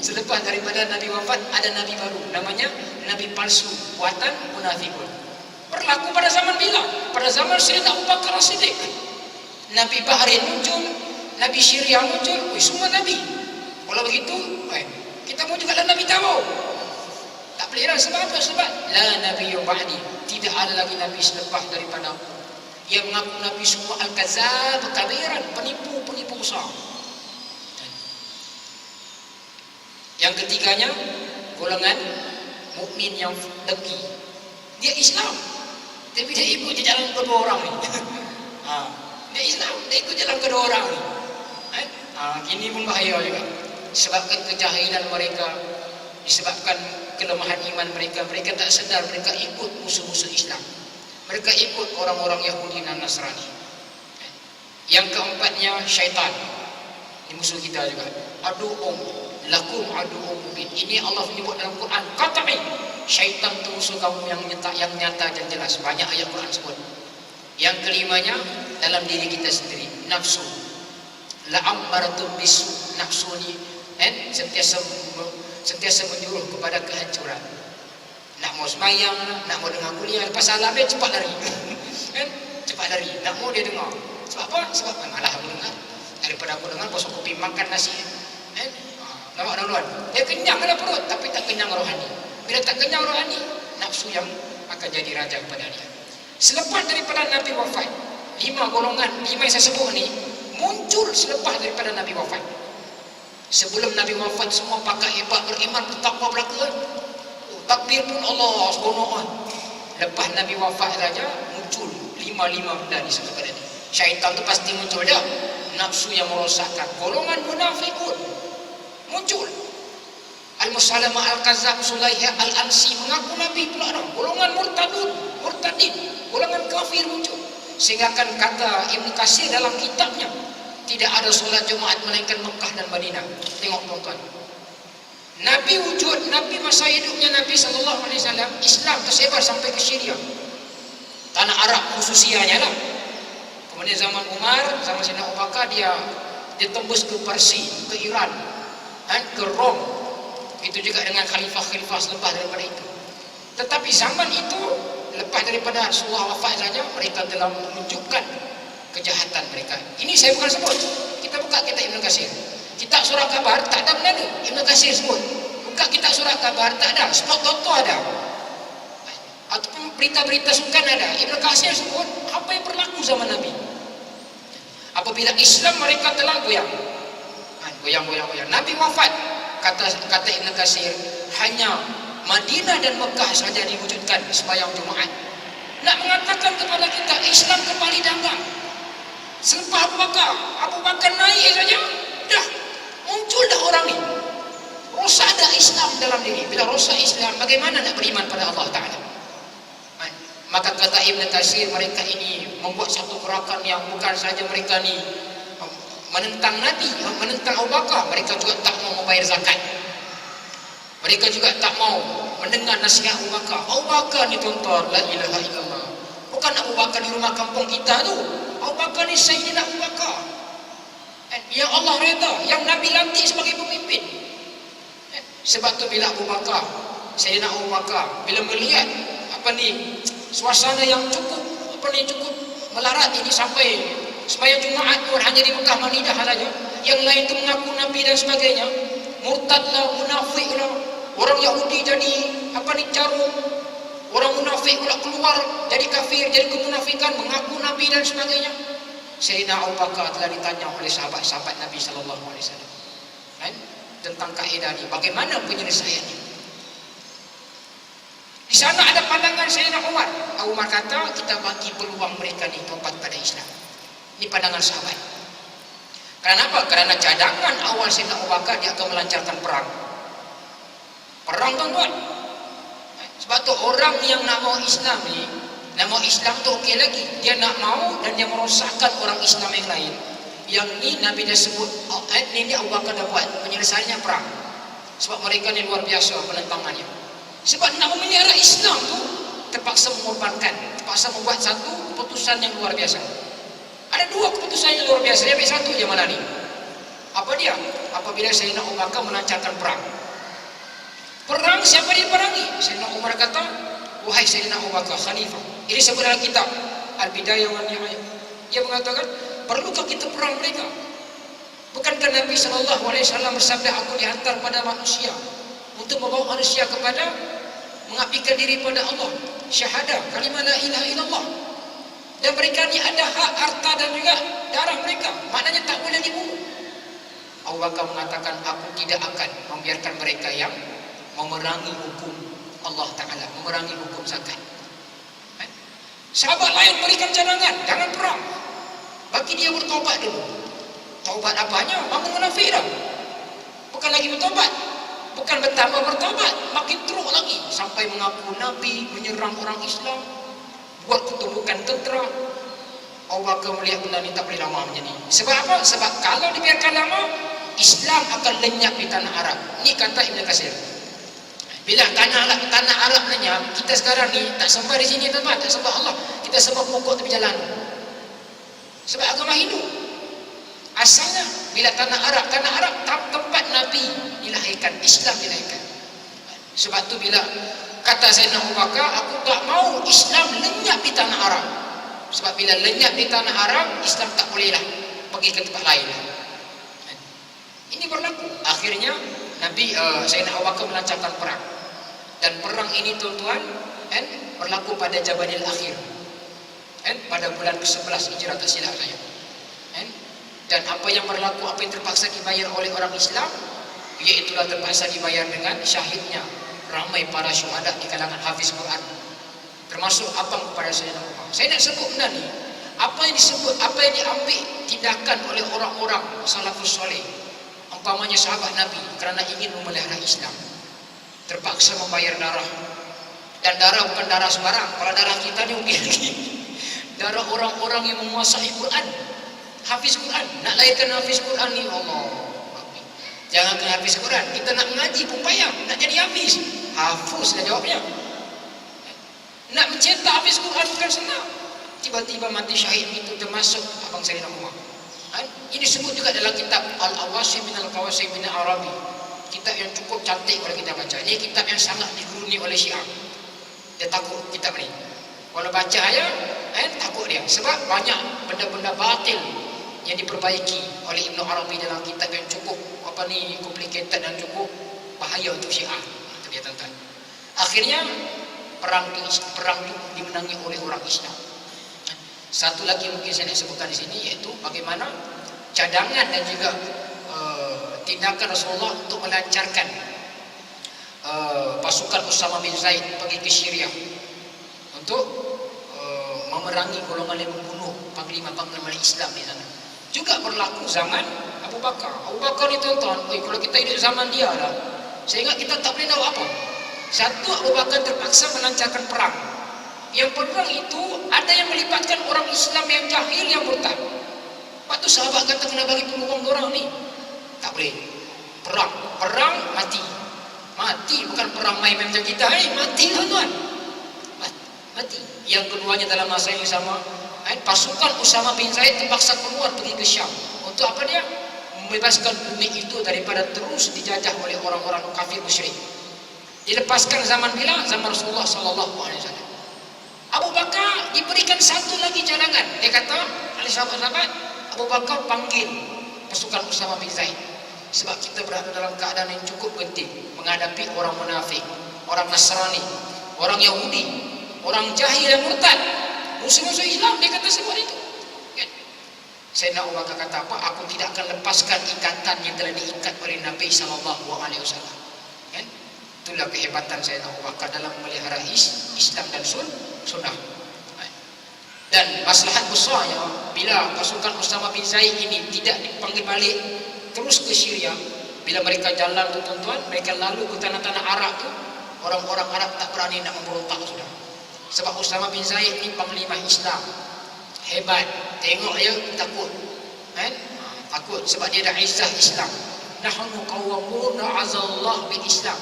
Selepas daripada Nabi wafat, ada nabi baru, namanya nabi palsu, buatan munafikun. Berlaku pada zaman bila? Pada zaman Sayyidina Abu Bakar As-Siddiq. Nabi Bahrain muncul, Nabi Syria muncul, semua nabi. Kalau begitu, kita mau juga nabi tahu. Tak boleh lah, sebab apa? Sebab la nabiyyu ba'di, tidak ada lagi nabi selepas daripada aku. Yang mengaku nabi semua al-kazab, kabiran, penipu besar. Yang ketiganya, golongan mukmin yang dengki. Dia Islam, tapi dia ikut jalan kedua orang ni. Dia Islam, dia ikut jalan kedua orang ni. Gini pun bahaya juga. Disebabkan kejahilan mereka, disebabkan kelemahan iman mereka, mereka tak sedar mereka ikut musuh-musuh Islam. Mereka ikut orang-orang Yahudi dan Nasrani. Yang keempatnya, syaitan. Ini musuh kita juga. Adu'um lakum adu'um mubin. Ini Allah menyebut dalam Quran, qat'i. Syaitan itu musuh kamu yang nyata dan jelas. Banyak ayat Quran sebut. Yang kelimanya, dalam diri kita sendiri, nafsu. La'ammaratun bisu. Nafsu ni sentiasa menyuruh kepada kehancuran. Nak mau semayang, nak mau dengar kuliah, lepas salam dia cepat lari. Cepat lari, nak mau dia dengar. Sebab apa? Sebab malah aku dengar. Daripada aku dengar, bos kopi makan nasi. Nampak tuan-tuan, dia kenyang dalam perut, tapi tak kenyang rohani. Bila tak kenyang rohani, nafsu yang akan jadi raja kepada dia. Selepas daripada Nabi wafat, 5 golongan, 5 yang saya sebut ni muncul selepas daripada Nabi wafat. Sebelum Nabi wafat, semua pakai hebat, beriman, bertakwa, belaka. Takbir pun Allah seronok. Lepas Nabi wafat saja, muncul 5 benda ni sebenarnya. Syaitan tu pasti muncul dah. Nafsu yang merosakkan. Golongan munafikun muncul. Al-Musallamah Al-Kazab, Sulaiha, Al-Ansi, mengaku Nabi pula dah. Golongan murtadin, golongan kafir muncul. Sehingga kan kata Ibn Katsir dalam kitabnya, tidak ada solat Jumaat melainkan Mekah dan Madinah. Tengok tuan-tuan, Nabi wujud, Nabi masa hidupnya Nabi SAW, Islam tersebar sampai ke Syria, tanah Arab khususianya lah. Kemudian zaman Umar, zaman Sayyidina Abu Bakar, dia tembus ke Parsi, ke Iran, ke Rom. Itu juga dengan khalifah-khalifah selepas daripada itu. Tetapi zaman itu, lepas daripada Rasulullah wafat saja, mereka telah menunjukkan kejahatan mereka. Ini saya bukan sebut, kita buka kitab Ibn Katsir. Kitab surah kabar tak ada benda tu, Ibn Katsir sebut. Buka kitab surah kabar tak ada, spot toto ada, ataupun berita-berita sukan ada. Ibn Katsir sebut apa yang berlaku zaman Nabi. Apabila Islam mereka telah goyang. Nabi wafat, kata Ibn Katsir, hanya Madinah dan Mekah saja diwujudkan sembahyang Jumaat. Nak mengatakan kepada kita Islam kembali dagang. Selepas Abu Bakar naik saja, dah muncul dah orang ni. Rosak dah Islam dalam diri. Bila rosak Islam, bagaimana nak beriman pada Allah Ta'ala? Maka kata Ibn Katsir, mereka ini membuat satu gerakan yang bukan saja mereka ni menentang Nabi, menentang Abu Bakar. Mereka juga tak mau membayar zakat. Mereka juga tak mau mendengar nasihat Abu Bakar. Abu Bakar ni tuan-tuan, la ilaha illallah, bukan Abu Bakar di rumah kampung kita tu. Abu Bakar ni Sayyidina Abu Bakar, yang Allah reda, yang Nabi lantik sebagai pemimpin. Sebab tu bila Abu Bakar, Sayyidina Abu Bakar, bila melihat suasana yang cukup melarat ini, sampai sembahyang Jumaat pun hanya di Mekah Madinah saja, yang lain tu mengaku Nabi dan sebagainya, murtadlah, munafiklah, orang Yahudi jadi carung, orang munafik pula keluar jadi kafir, jadi kemunafikan, mengaku Nabi dan sebagainya. Sayyidina Abu Bakar telah ditanya oleh sahabat-sahabat Nabi SAW tentang kaedah ini, bagaimana penyelesaiannya. Di sana ada pandangan Sayyidina Umar. Umar kata, kita bagi peluang mereka ni tobat pada Islam. Ini pandangan sahabat. Kenapa? Kerana cadangan awal Sayyidina Abu Bakar, dia akan melancarkan perang. Perang tuan-tuan. Sebab tu orang yang nak mau Islam ni, nak mau Islam tu okey lagi, dia nak mau dan dia merosakkan orang Islam yang lain. Yang ni Nabi dah sebut, ni Abu Bakar dah buat, penyelesaiannya perang. Sebab mereka ni luar biasa penentangannya. Sebab nak memelihara Islam tu terpaksa mengorbankan, terpaksa membuat satu keputusan yang luar biasa. Ada dua keputusan yang luar biasa, dia ambil satu je malah ni. Apa dia? Apabila Sayyidina Abu Bakar melancarkan perang. Perang siapa diperangi? Sayyidina Umar kata, wahai Sayyidina Abu Bakar, khalifah. Ini sebut dalam kitab Al-Bidayah wa Nihayah. Dia mengatakan, perlukah kita perang mereka? Bukankah Nabi SAW bersabda, aku dihantar pada manusia untuk membawa manusia kepada mengabdikan diri pada Allah, syahadah, kalimah la ilaha illallah. Dan mereka ni ada hak harta dan juga darah mereka, maknanya tak boleh dibunuh. Abu Bakar mengatakan, aku tidak akan membiarkan mereka yang memerangi hukum Allah Ta'ala, memerangi hukum zakat. Sahabat lain berikan cadangan, jangan perang, bagi dia bertobat dulu. Taubat apanya? Bangun munafik dah. Bukan lagi bertobat, bukan bertambah bertobat, makin teruk lagi, sampai mengaku Nabi, menyerang orang Islam, buat kutubukan tentera. Abu Bakar melihat benda ni tak boleh lama macam ni. Sebab apa? Sebab kalau dibiarkan lama, Islam akan lenyap di tanah Arab. Ni kata Ibn Katsir. Bila tanah Arab lenyap, kita sekarang ni tak sembah di sini tempat, tak sembah Allah, kita sembah pokok tepi jalan. Sebab agama Hindu. Asalnya bila tanah Arab tempat Nabi dilahirkan, Islam dilahirkan. Sebab tu bila kata Sayyidina Abu Bakar, aku tak mau Islam lenyap di tanah Arab. Sebab bila lenyap di tanah Arab, Islam tak bolehlah pergi ke tempat lain. Ini berlaku. Akhirnya Nabi Sayyidina Abu Bakar melancarkan perang. Dan perang ini tuan-tuan berlaku pada Jabalil Akhir, pada bulan ke-11 Hijrah, tak silap saya. Dan apa yang berlaku, apa yang terpaksa dibayar oleh orang Islam, iaitulah terpaksa dibayar dengan syahidnya ramai para syuhada di kalangan hafiz Quran, termasuk abang kepada Sayyidina Umar. Saya nak sebut benda ni, apa yang disebut, apa yang diambil tindakan oleh orang-orang salafus soleh, umpamanya sahabat Nabi, kerana ingin memelihara Islam, terpaksa membayar darah. Dan darah bukan darah sembarang. Kalau darah kita ni mungkin lagi darah orang-orang yang menguasai Quran, Hafiz Quran, nak lahirkan hafiz Quran ni Allah. Jangan kena hafiz Quran, kita nak mengaji pun payah, nak jadi hafiz. Hafuz dah jawabnya. Nak mencetak hafiz Quran bukan senang. Tiba-tiba mati syahid itu termasuk abang Sayyidina Umar. Ini disebut juga dalam kitab Al-Awasim min Al-Qawasim min Arabi. Kitab yang cukup cantik kalau kita baca. Ini kitab yang sangat digeruni oleh Syiah. Dia takut kitab ni. Kalau baca aja, takut dia. Sebab banyak benda-benda batil yang diperbaiki oleh Ibn Arabi dalam kitab yang cukup complicated dan cukup bahaya untuk Syiah. Itu dia tuan-tuan. Akhirnya perang itu dimenangi oleh orang Islam. Satu lagi mungkin saya nak sebutkan di sini, iaitu bagaimana cadangan dan juga tindakan Rasulullah untuk melancarkan pasukan Usama bin Zaid pergi ke Syria untuk memerangi golongan yang membunuh panglima-panglima Islam di sana. Juga berlaku zaman Abu Bakar. Abu Bakar ni tuan-tuan, kalau kita hidup zaman dia lah, saya ingat kita tak boleh tahu apa. Satu, Abu Bakar terpaksa melancarkan perang. Yang perang itu ada yang melibatkan orang Islam yang jahil, yang murtad. Lepas tu sahabat kata kena bagi peluang orang ni. Tak boleh. Perang mati. Mati bukan perang main macam kita ni, mati tuan-tuan. Mati. Yang keduanya dalam masa yang sama, pasukan Usama bin Zaid terpaksa keluar pergi ke Syam. Untuk apa dia? Membebaskan bumi itu daripada terus dijajah oleh orang-orang kafir musyrik. Dilepaskan zaman bila? Zaman Rasulullah SAW. Abu Bakar diberikan satu lagi cadangan. Dia kata oleh sahabat-sahabat, Abu Bakar panggil pasukan Usama bin Zaid. Sebab kita berada dalam keadaan yang cukup genting menghadapi orang munafik, orang Nasrani, orang Yahudi, orang jahil dan murtad, musuh-musuh Islam. Dia kata semua itu. Sayyidina Abu Bakar kata apa? Aku tidak akan lepaskan ikatan yang telah diikat oleh Nabi SAW. Itulah kehebatan Sayyidina Abu Bakar dalam memelihara Islam dan sunnah. Dan maslahat besarnya bila pasukan Usama bin Zaid ini tidak dipanggil balik terus ke Syria, bila mereka jalan tu tuan-tuan, mereka lalu ke tanah-tanah Arab tu, orang-orang Arab tak berani nak memberontak sudah. Sebab Usama bin Zaid ni panglima Islam, hebat, tengok dia takut. Takut sebab dia ada izzah Islam. Nahnu qawwamun azallah bil Islam.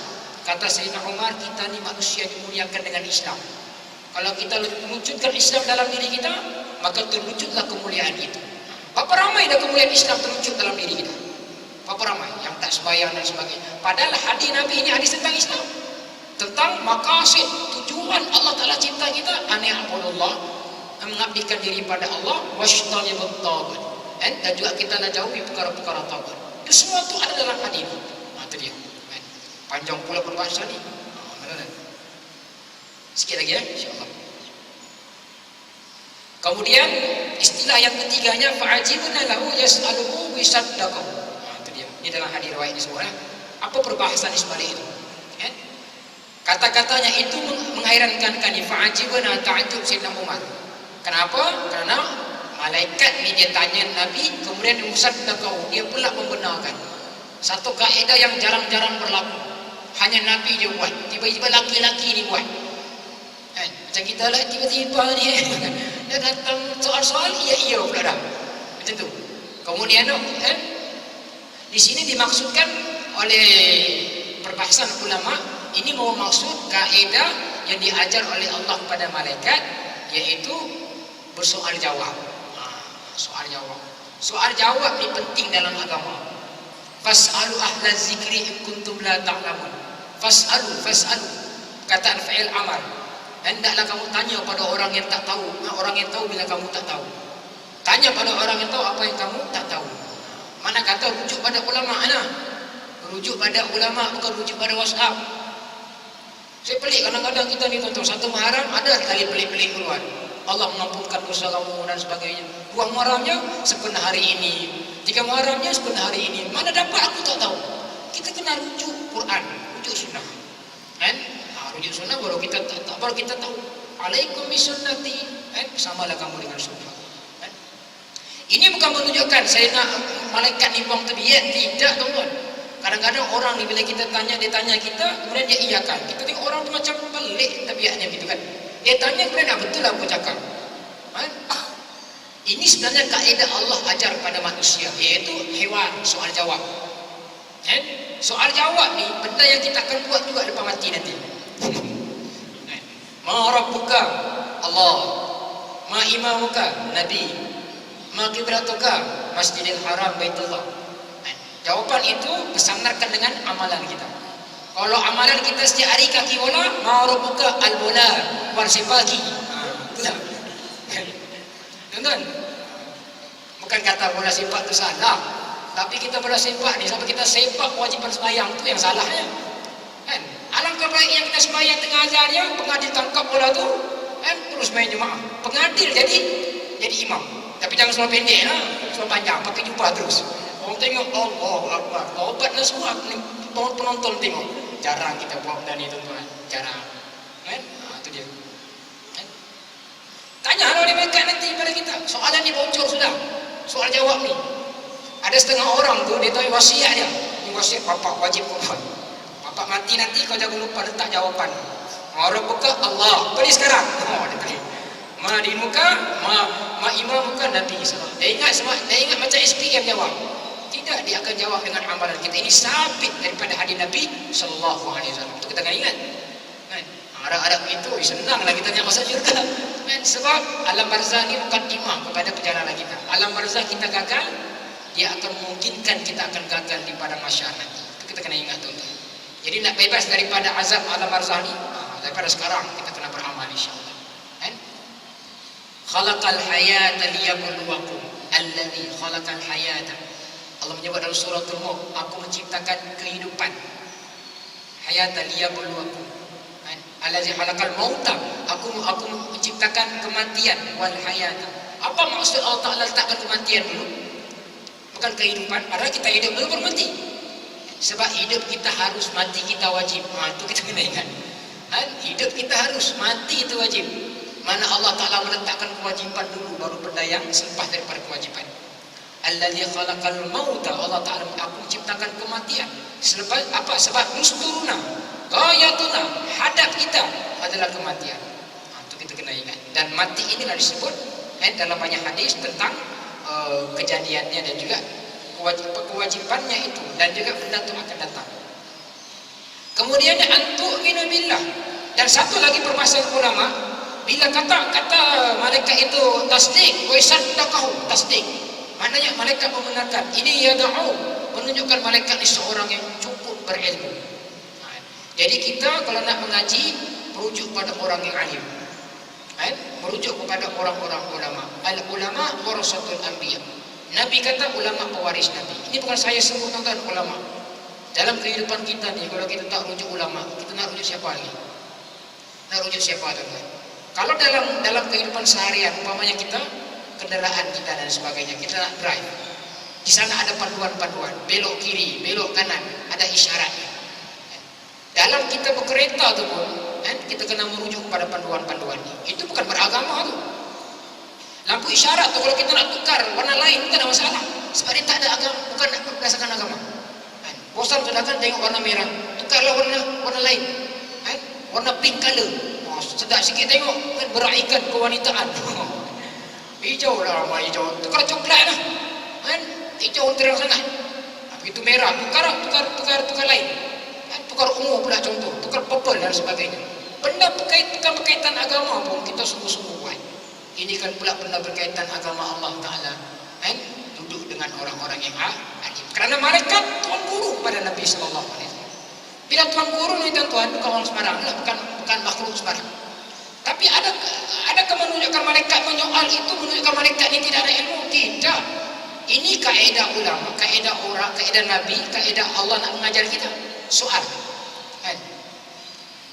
Kata Sayyidina Umar, kita ni manusia dimuliakan dengan Islam. Kalau kita wujudkan Islam dalam diri kita, maka terwujudlah kemuliaan itu. Berapa ramai dah kemuliaan Islam terwujud dalam diri kita? Berapa ramai yang tak sembahyang dan sebagainya. Padahal hadis Nabi ini hadis tentang Islam, tentang maqasid, tujuan Allah Ta'ala cipta kita, ani'abudullah, mengabdikan diri pada Allah, washtanibat tagut, dan juga kita nak jauhi perkara-perkara tagut. Itu semua itu ada dalam hadis. Itu dia. Panjang pula perbahasan ni. Sikit lagi insya-Allah. Kemudian istilah yang ketiganya fa'ajibna lahu yas'aluhu bisaddaqah. Itu dia. Ini dalam hadis riwayat ini semua. Apa perbahasan di sebalik itu? Kata-katanya itu menghairankan kami. Fa'ajibna ta'ajub Sayyidina Umar. Kenapa? Karena malaikat ni dia tanya Nabi, kemudian musaddaqah, dia pula membenarkan. Satu kaedah yang jarang-jarang berlaku. Hanya Nabi je buat. Tiba-tiba laki-laki ni buat. Macam kita lah tiba-tiba ni dia datang soal-soal, iya pula dah. Macam tu. Kemudian di sini dimaksudkan oleh perbahasan ulama, ini mau maksud kaedah yang diajar oleh Allah kepada malaikat, iaitu bersoal jawab. Soal jawab. Soal jawab ni penting dalam agama. Fas'alu ahla zikri in kuntum la ta'lamun. Fas'alu. Kataan fa'il amal. Hendaklah kamu tanya pada orang yang tak tahu. Orang yang tahu bila kamu tak tahu. Tanya pada orang yang tahu apa yang kamu tak tahu. Mana kata rujuk pada ulama lah. Rujuk pada ulama, bukan rujuk pada WhatsApp. Saya pelik kadang-kadang kita ni tuan-tuan, satu Muharram ada kali pelik-pelik keluar. Allah mengampunkan dosa kamu dan sebagainya. Dua Muharramnya sepenuh hari ini. Tiga Muharramnya sepenuh hari ini. Mana dapat aku tak tahu. Kita kena rujuk Quran, rujuk sunnah. Rujuk sunnah baru kita tahu. Alaikum bisunnati. Samalah kamu dengan sunnah. Ini bukan menunjukkan saya nak malaikat ni buang tabiat, tidak tuan-tuan. Kadang-kadang orang ni bila kita tanya, dia tanya kita, kemudian dia iyakan. Kita tengok orang tu macam pelik tabiatnya gitu kan. Dia tanya kemudian betul lah aku cakap. Ini sebenarnya kaedah Allah ajar pada manusia, yaitu hewan, soal jawab. Soal jawab ni benda yang kita akan buat juga lepas mati nanti. Ma rabbuka? Allah. Ma imamuka? Nabi. Ma qiblatuka? Masjidil Haram, Baitullah. Jawapan itu bersandarkan dengan amalan kita. Kalau amalan kita setiap hari kaki bola, ma rabbuka? Al-bola, warsi pagi. Tuan-tuan, bukan kata bola sepak itu salah, tapi kita bola sepak ni sampai kita sepak kewajiban sembahyang tu yang salahnya. Kan? Alangkah baiknya kita sembahyang tengah azannya, pengadil tangkap bola tu, kan? Terus main jemaah. Pengadil jadi imam. Tapi jangan soal pendek lah, soal panjang, pakai jubah terus. Orang tengok, Allahu Akbar. Obatlah semua penonton tengok. Jarang kita buat benda ni, tuan-tuan. Jarang. Kan? Itu dia. Tanya kalau dia mereka nanti pada kita. Soalan ni bocor sudah. Soal jawab ni. Ada setengah orang tu dia tahu wasiat dia. Ini wasiat bapak wajib buat. Bapak mati nanti kau jangan lupa letak jawapan. Orang buka Allah. Tulis sekarang. Dia tulis. Ma dinuka, ma imamuka Nabi SAW. Dia ingat macam SPM jawab. Tidak, dia akan jawab dengan amalan kita. Ini sabit daripada hadis Nabi SAW. Itu kita akan ingat. Kan? Arab-Arab itu senanglah kita tanya masuk syurga. Kan? Sebab alam barzah ni bukan imam kepada perjalanan kita. Alam barzah kita gagal, dia akan memungkinkan kita akan gagal di padang mahsyar nanti. Itu kita kena ingat, tuan-tuan. Jadi nak bebas daripada azab alam barzah ni, daripada sekarang kita kena beramal, insya-Allah. Kan? Khalaqal hayata liyabluwakum alladzi khalaqal hayata. Allah menyebut dalam suratul Mulk, aku menciptakan kehidupan. Hayata liyabluwakum. Allazi khalaqal mauta, aku menciptakan kematian wal hayata. Apa maksud Allah Taala letakkan kematian dulu? Bukan kehidupan, padahal kita hidup dulu baru mati. Sebab hidup kita harus, mati kita wajib. Itu kita kena ingat. Hidup kita harus, mati itu wajib. Mana Allah Taala meletakkan kewajiban dulu, baru benda yang selepas daripada kewajiban. Allazi khalaqal mauta, Allah Taala aku menciptakan kematian. Sebab apa? Sebab nusturuna, ghayatuna, hadap kita adalah kematian. Itu kita kena ingat. Dan mati inilah disebut dalam banyak hadis tentang kejadiannya dan juga kewajibannya itu, dan juga benda itu akan datang. Kemudian antu'minu billah. Dan satu lagi permasalahan ulama, bila kata malaikat itu tasdik, wa saddaqahu, tasdik. Maknanya malaikat membenarkan. Ini yad'u, menunjukkan malaikat ini seorang yang cukup berilmu. Jadi kita kalau nak mengaji, merujuk pada orang yang alim. Merujuk kepada orang-orang ulama. Al-ulama warasatul anbiya. Nabi kata ulama pewaris Nabi. Ini bukan saya sebut, tuan-tuan, ulama. Dalam kehidupan kita ni, kalau kita tak rujuk ulama, kita nak rujuk siapa lagi? Nak rujuk siapa, tuan-tuan? Kalau dalam kehidupan seharian, umpamanya kita kendaraan kita dan sebagainya, kita nak drive. Di sana ada panduan-panduan, belok kiri, belok kanan, ada isyaratnya. Dalam kita berkereta tu pun, kita kena merujuk pada panduan-panduan ini. Itu bukan beragama tu. Lampu isyarat tu kalau kita nak tukar warna lain, tak ada masalah. Sebab dia tak ada agama, bukan berdasarkan agama. Bosan sedangkan tengok warna merah, tukarlah warna lain. Warna pink color. Sedap sikit tengok, kan beraihkan kewanitaan. Hijau lah, warna hijau. Tukar coklat lah. Hijau terang sangat. Begitu merah, tukar lain. Tukar ungu pula contoh, tukar purple dan sebagainya. Benda berkaitan agama pun kita sungguh-sungguh buat. Ini kan pula benda berkaitan agama Allah Ta'ala. Duduk dengan orang-orang yang alim. Kerana malaikat tuan guru kepada Nabi SAW. Bila tuan guru ni, tuan-tuan, bukan orang sembarang lah, bukan makhluk sembarang. Tapi adakah menunjukkan malaikat menyoal itu, menunjukkan malaikat ini tidak ada ilmu? Tidak. Ini kaedah ulama, kaedah orang, kaedah Nabi, kaedah Allah nak mengajar kita. Soal.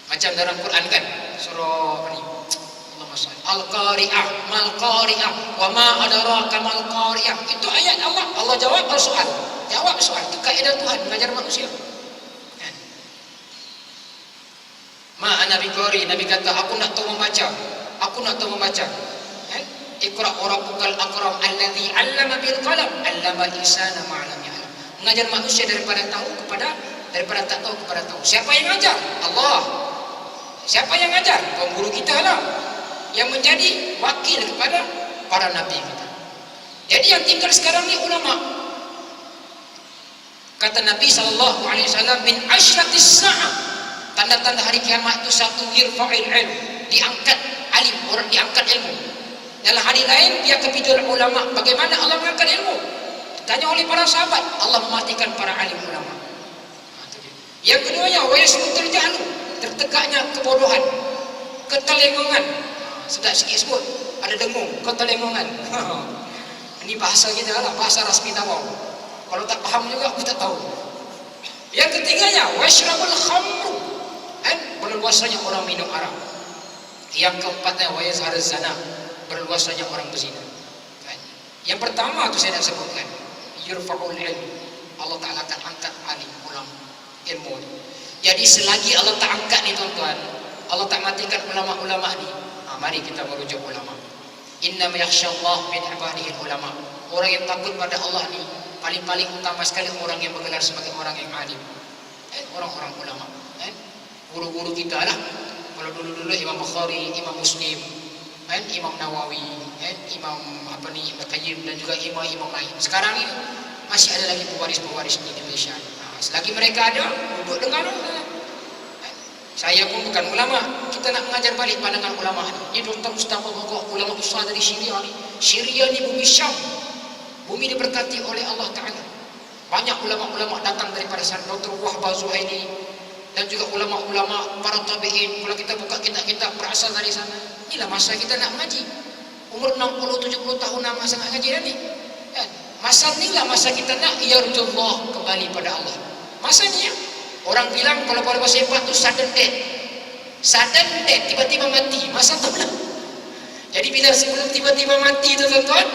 Macam dalam Quran kan, surah apa ni? Al-Qari'ah, mal-Qari'ah, wa ma adraka mal-Qari'ah. Itu ayat Allah jawab soal. Jawab soal. Itu kaedah Tuhan mengajar manusia. Ma ana biqari, Nabi kata aku nak tahu membaca. Iqra wa rabbukal akram alladzi 'allama bil qalam 'allama al-insana ma 'lam ya'lam. Mengajar manusia daripada tak tahu kepada tahu. Siapa yang ajar? Allah. Siapa yang ajar? Pemburu kita lah, yang menjadi wakil kepada para nabi kita. Jadi yang tinggal sekarang ni ulama. Kata Nabi SAW, min asyratis sa'ah, tanda-tanda hari kiamat itu satu, yirfa'il ilm, diangkat alim, orang diangkat ilmu. Dalam hari lain dia kepidul ulama. Bagaimana Allah mengangkat ilmu? Ditanya oleh para sahabat, Allah mematikan para alim ulama. Yang keduanya, wa yasmutul jahlu, tertegaknya kebodohan, ketelengongan. Sedap sikit sebut, ada dengung, ketelengongan. Ini bahasa kita lah, bahasa rasmi Tawau. Kalau tak paham juga aku tak tahu. Yang ketiganya, wasyrabul khamru, berluasanya orang minum arak. Yang keempatnya, wa yazharuz zina, berluasanya orang berzina. Yang pertama itu saya nak sebutkan, yurfa'ul ilm, Allah Ta'ala akan angkat alim ulama ilmu. Jadi selagi Allah tak angkat ni tuan-tuan, Allah tak matikan ulama-ulama ni, mari kita merujuk ulama. Innama yakhshallah min ibadihi ulama. Orang yang takut pada Allah ni paling-paling utama sekali orang yang bergelar sebagai orang yang alim. Orang-orang ulama. Guru-guru kita lah. Kalau dulu-dulu Imam Bukhari, Imam Muslim, Imam Nawawi, Imam Ibn Qayyim dan juga imam-imam lain. Sekarang ini masih ada lagi pewaris-pewaris di Malaysia. Selagi mereka ada, duduk dengar. Saya pun bukan ulama. Kita nak mengajar balik pandangan ulama ni. Ini Dr. Mustafa Mogok, ulama besar dari Syria ni. Syria ni bumi Syam. Bumi diberkati oleh Allah Ta'ala. Banyak ulama-ulama datang daripada sana. Dr. Wahbah Zuhaili dan juga ulama-ulama para tabi'in. Kalau kita buka kitab-kitab berasal dari sana. Inilah masa kita nak mengaji. Umur 60-70 tahun nak masa nak mengaji dah ni. Masa ni lah masa kita nak yarjullah, kembali pada Allah. Masa ni ya. Orang bilang kalau pada bahasa hebat tu sudden death. Sudden death, tiba-tiba mati. Masa tu lah. Jadi bila sebelum tiba-tiba mati tu tuan-tuan,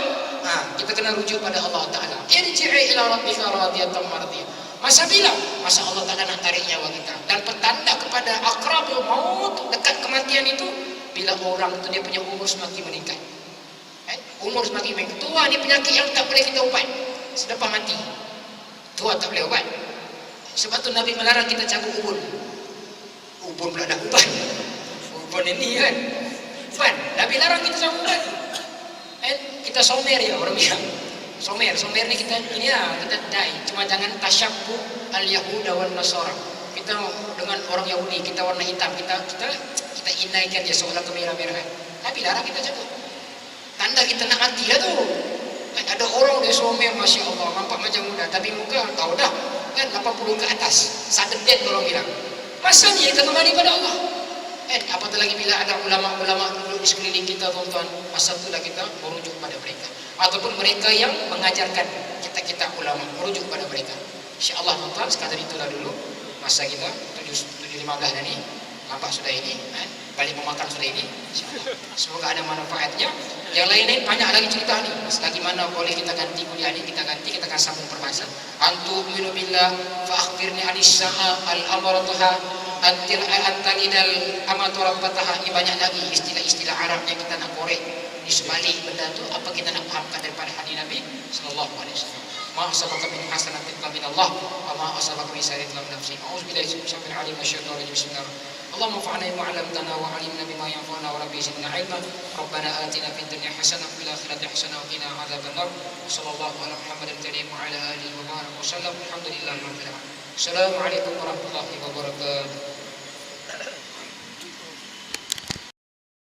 kita kena rujuk pada Allah Ta'ala. Irji'i ila rabbika radiyatan mardiyah. Masa bila? Masa Allah Ta'ala nak tarik nyawa kita. Dan petanda kepada aqrabul maut, dekat kematian itu, bila orang itu dia punya umur semakin meningkat. Umur semakin meningkat. Tua ni penyakit yang tak boleh kita ubat. Selepas mati, tua tak boleh ubat. Sebab tu Nabi melarang kita cabut ubun. Ubun pula dah ubat. Ubun ini kan. Fun. Nabi larang kita cabut ubat. Kita somer ya orang bilang. Somer ni kita ini lah, kita dai. Cuma jangan tasyabbuh al-yahuda wal nasara. Kita dengan orang Yahudi, kita warna hitam, kita inaikan dia seolah kemerah-merahan. Nabi larang kita cabut. Tanda kita nak mati lah tu. Ada orang dia somer, Masya Allah, nampak macam muda, tapi muka tahu dah kan 80 ke atas. Sudden death orang bilang. Masa ni kita kembali pada Allah. Apatah lagi bila ada ulama-ulama duduk di sekeliling kita tuan-tuan, masa itulah kita merujuk pada mereka. Ataupun mereka yang mengajarkan kita ulama, merujuk pada mereka. InsyaAllah tuan-tuan, sekadar itulah dulu masa kita 7.15 dah ni. Nampak sudah ini, balik memakan sudah ini. Semoga ada manfaatnya. Yang lain-lain banyak lagi cerita ni. Selagi mana boleh kita ganti kuliah ni, kita ganti, kita akan sambung perbahasan. Antu minu billah fa akhbirni anis sa'a al-amaratuha antalidal amaturatataha. Ini banyak lagi istilah-istilah Arab yang kita nak korek. Di sebalik benda tu apa kita nak fahamkan daripada hadis Nabi sallallahu alaihi wasallam. Ma asabaka min hasanatin min Allah wa ma asabaka min sayyi'atin min nafsik. A'udzubillahi minasyaitonir rajim. Bismillah. اللهم انفعنا بما علمتنا وعلمنا بما ينفعنا وربي زدنا علما ربنا آتنا في الدنيا حسنة وفي الآخرة حسنة وقنا عذاب النار وصلى الله على محمد الكريم وعلى آله وبارك وسلم الحمد لله رب العالمين السلام عليكم ورحمة الله وبركاته.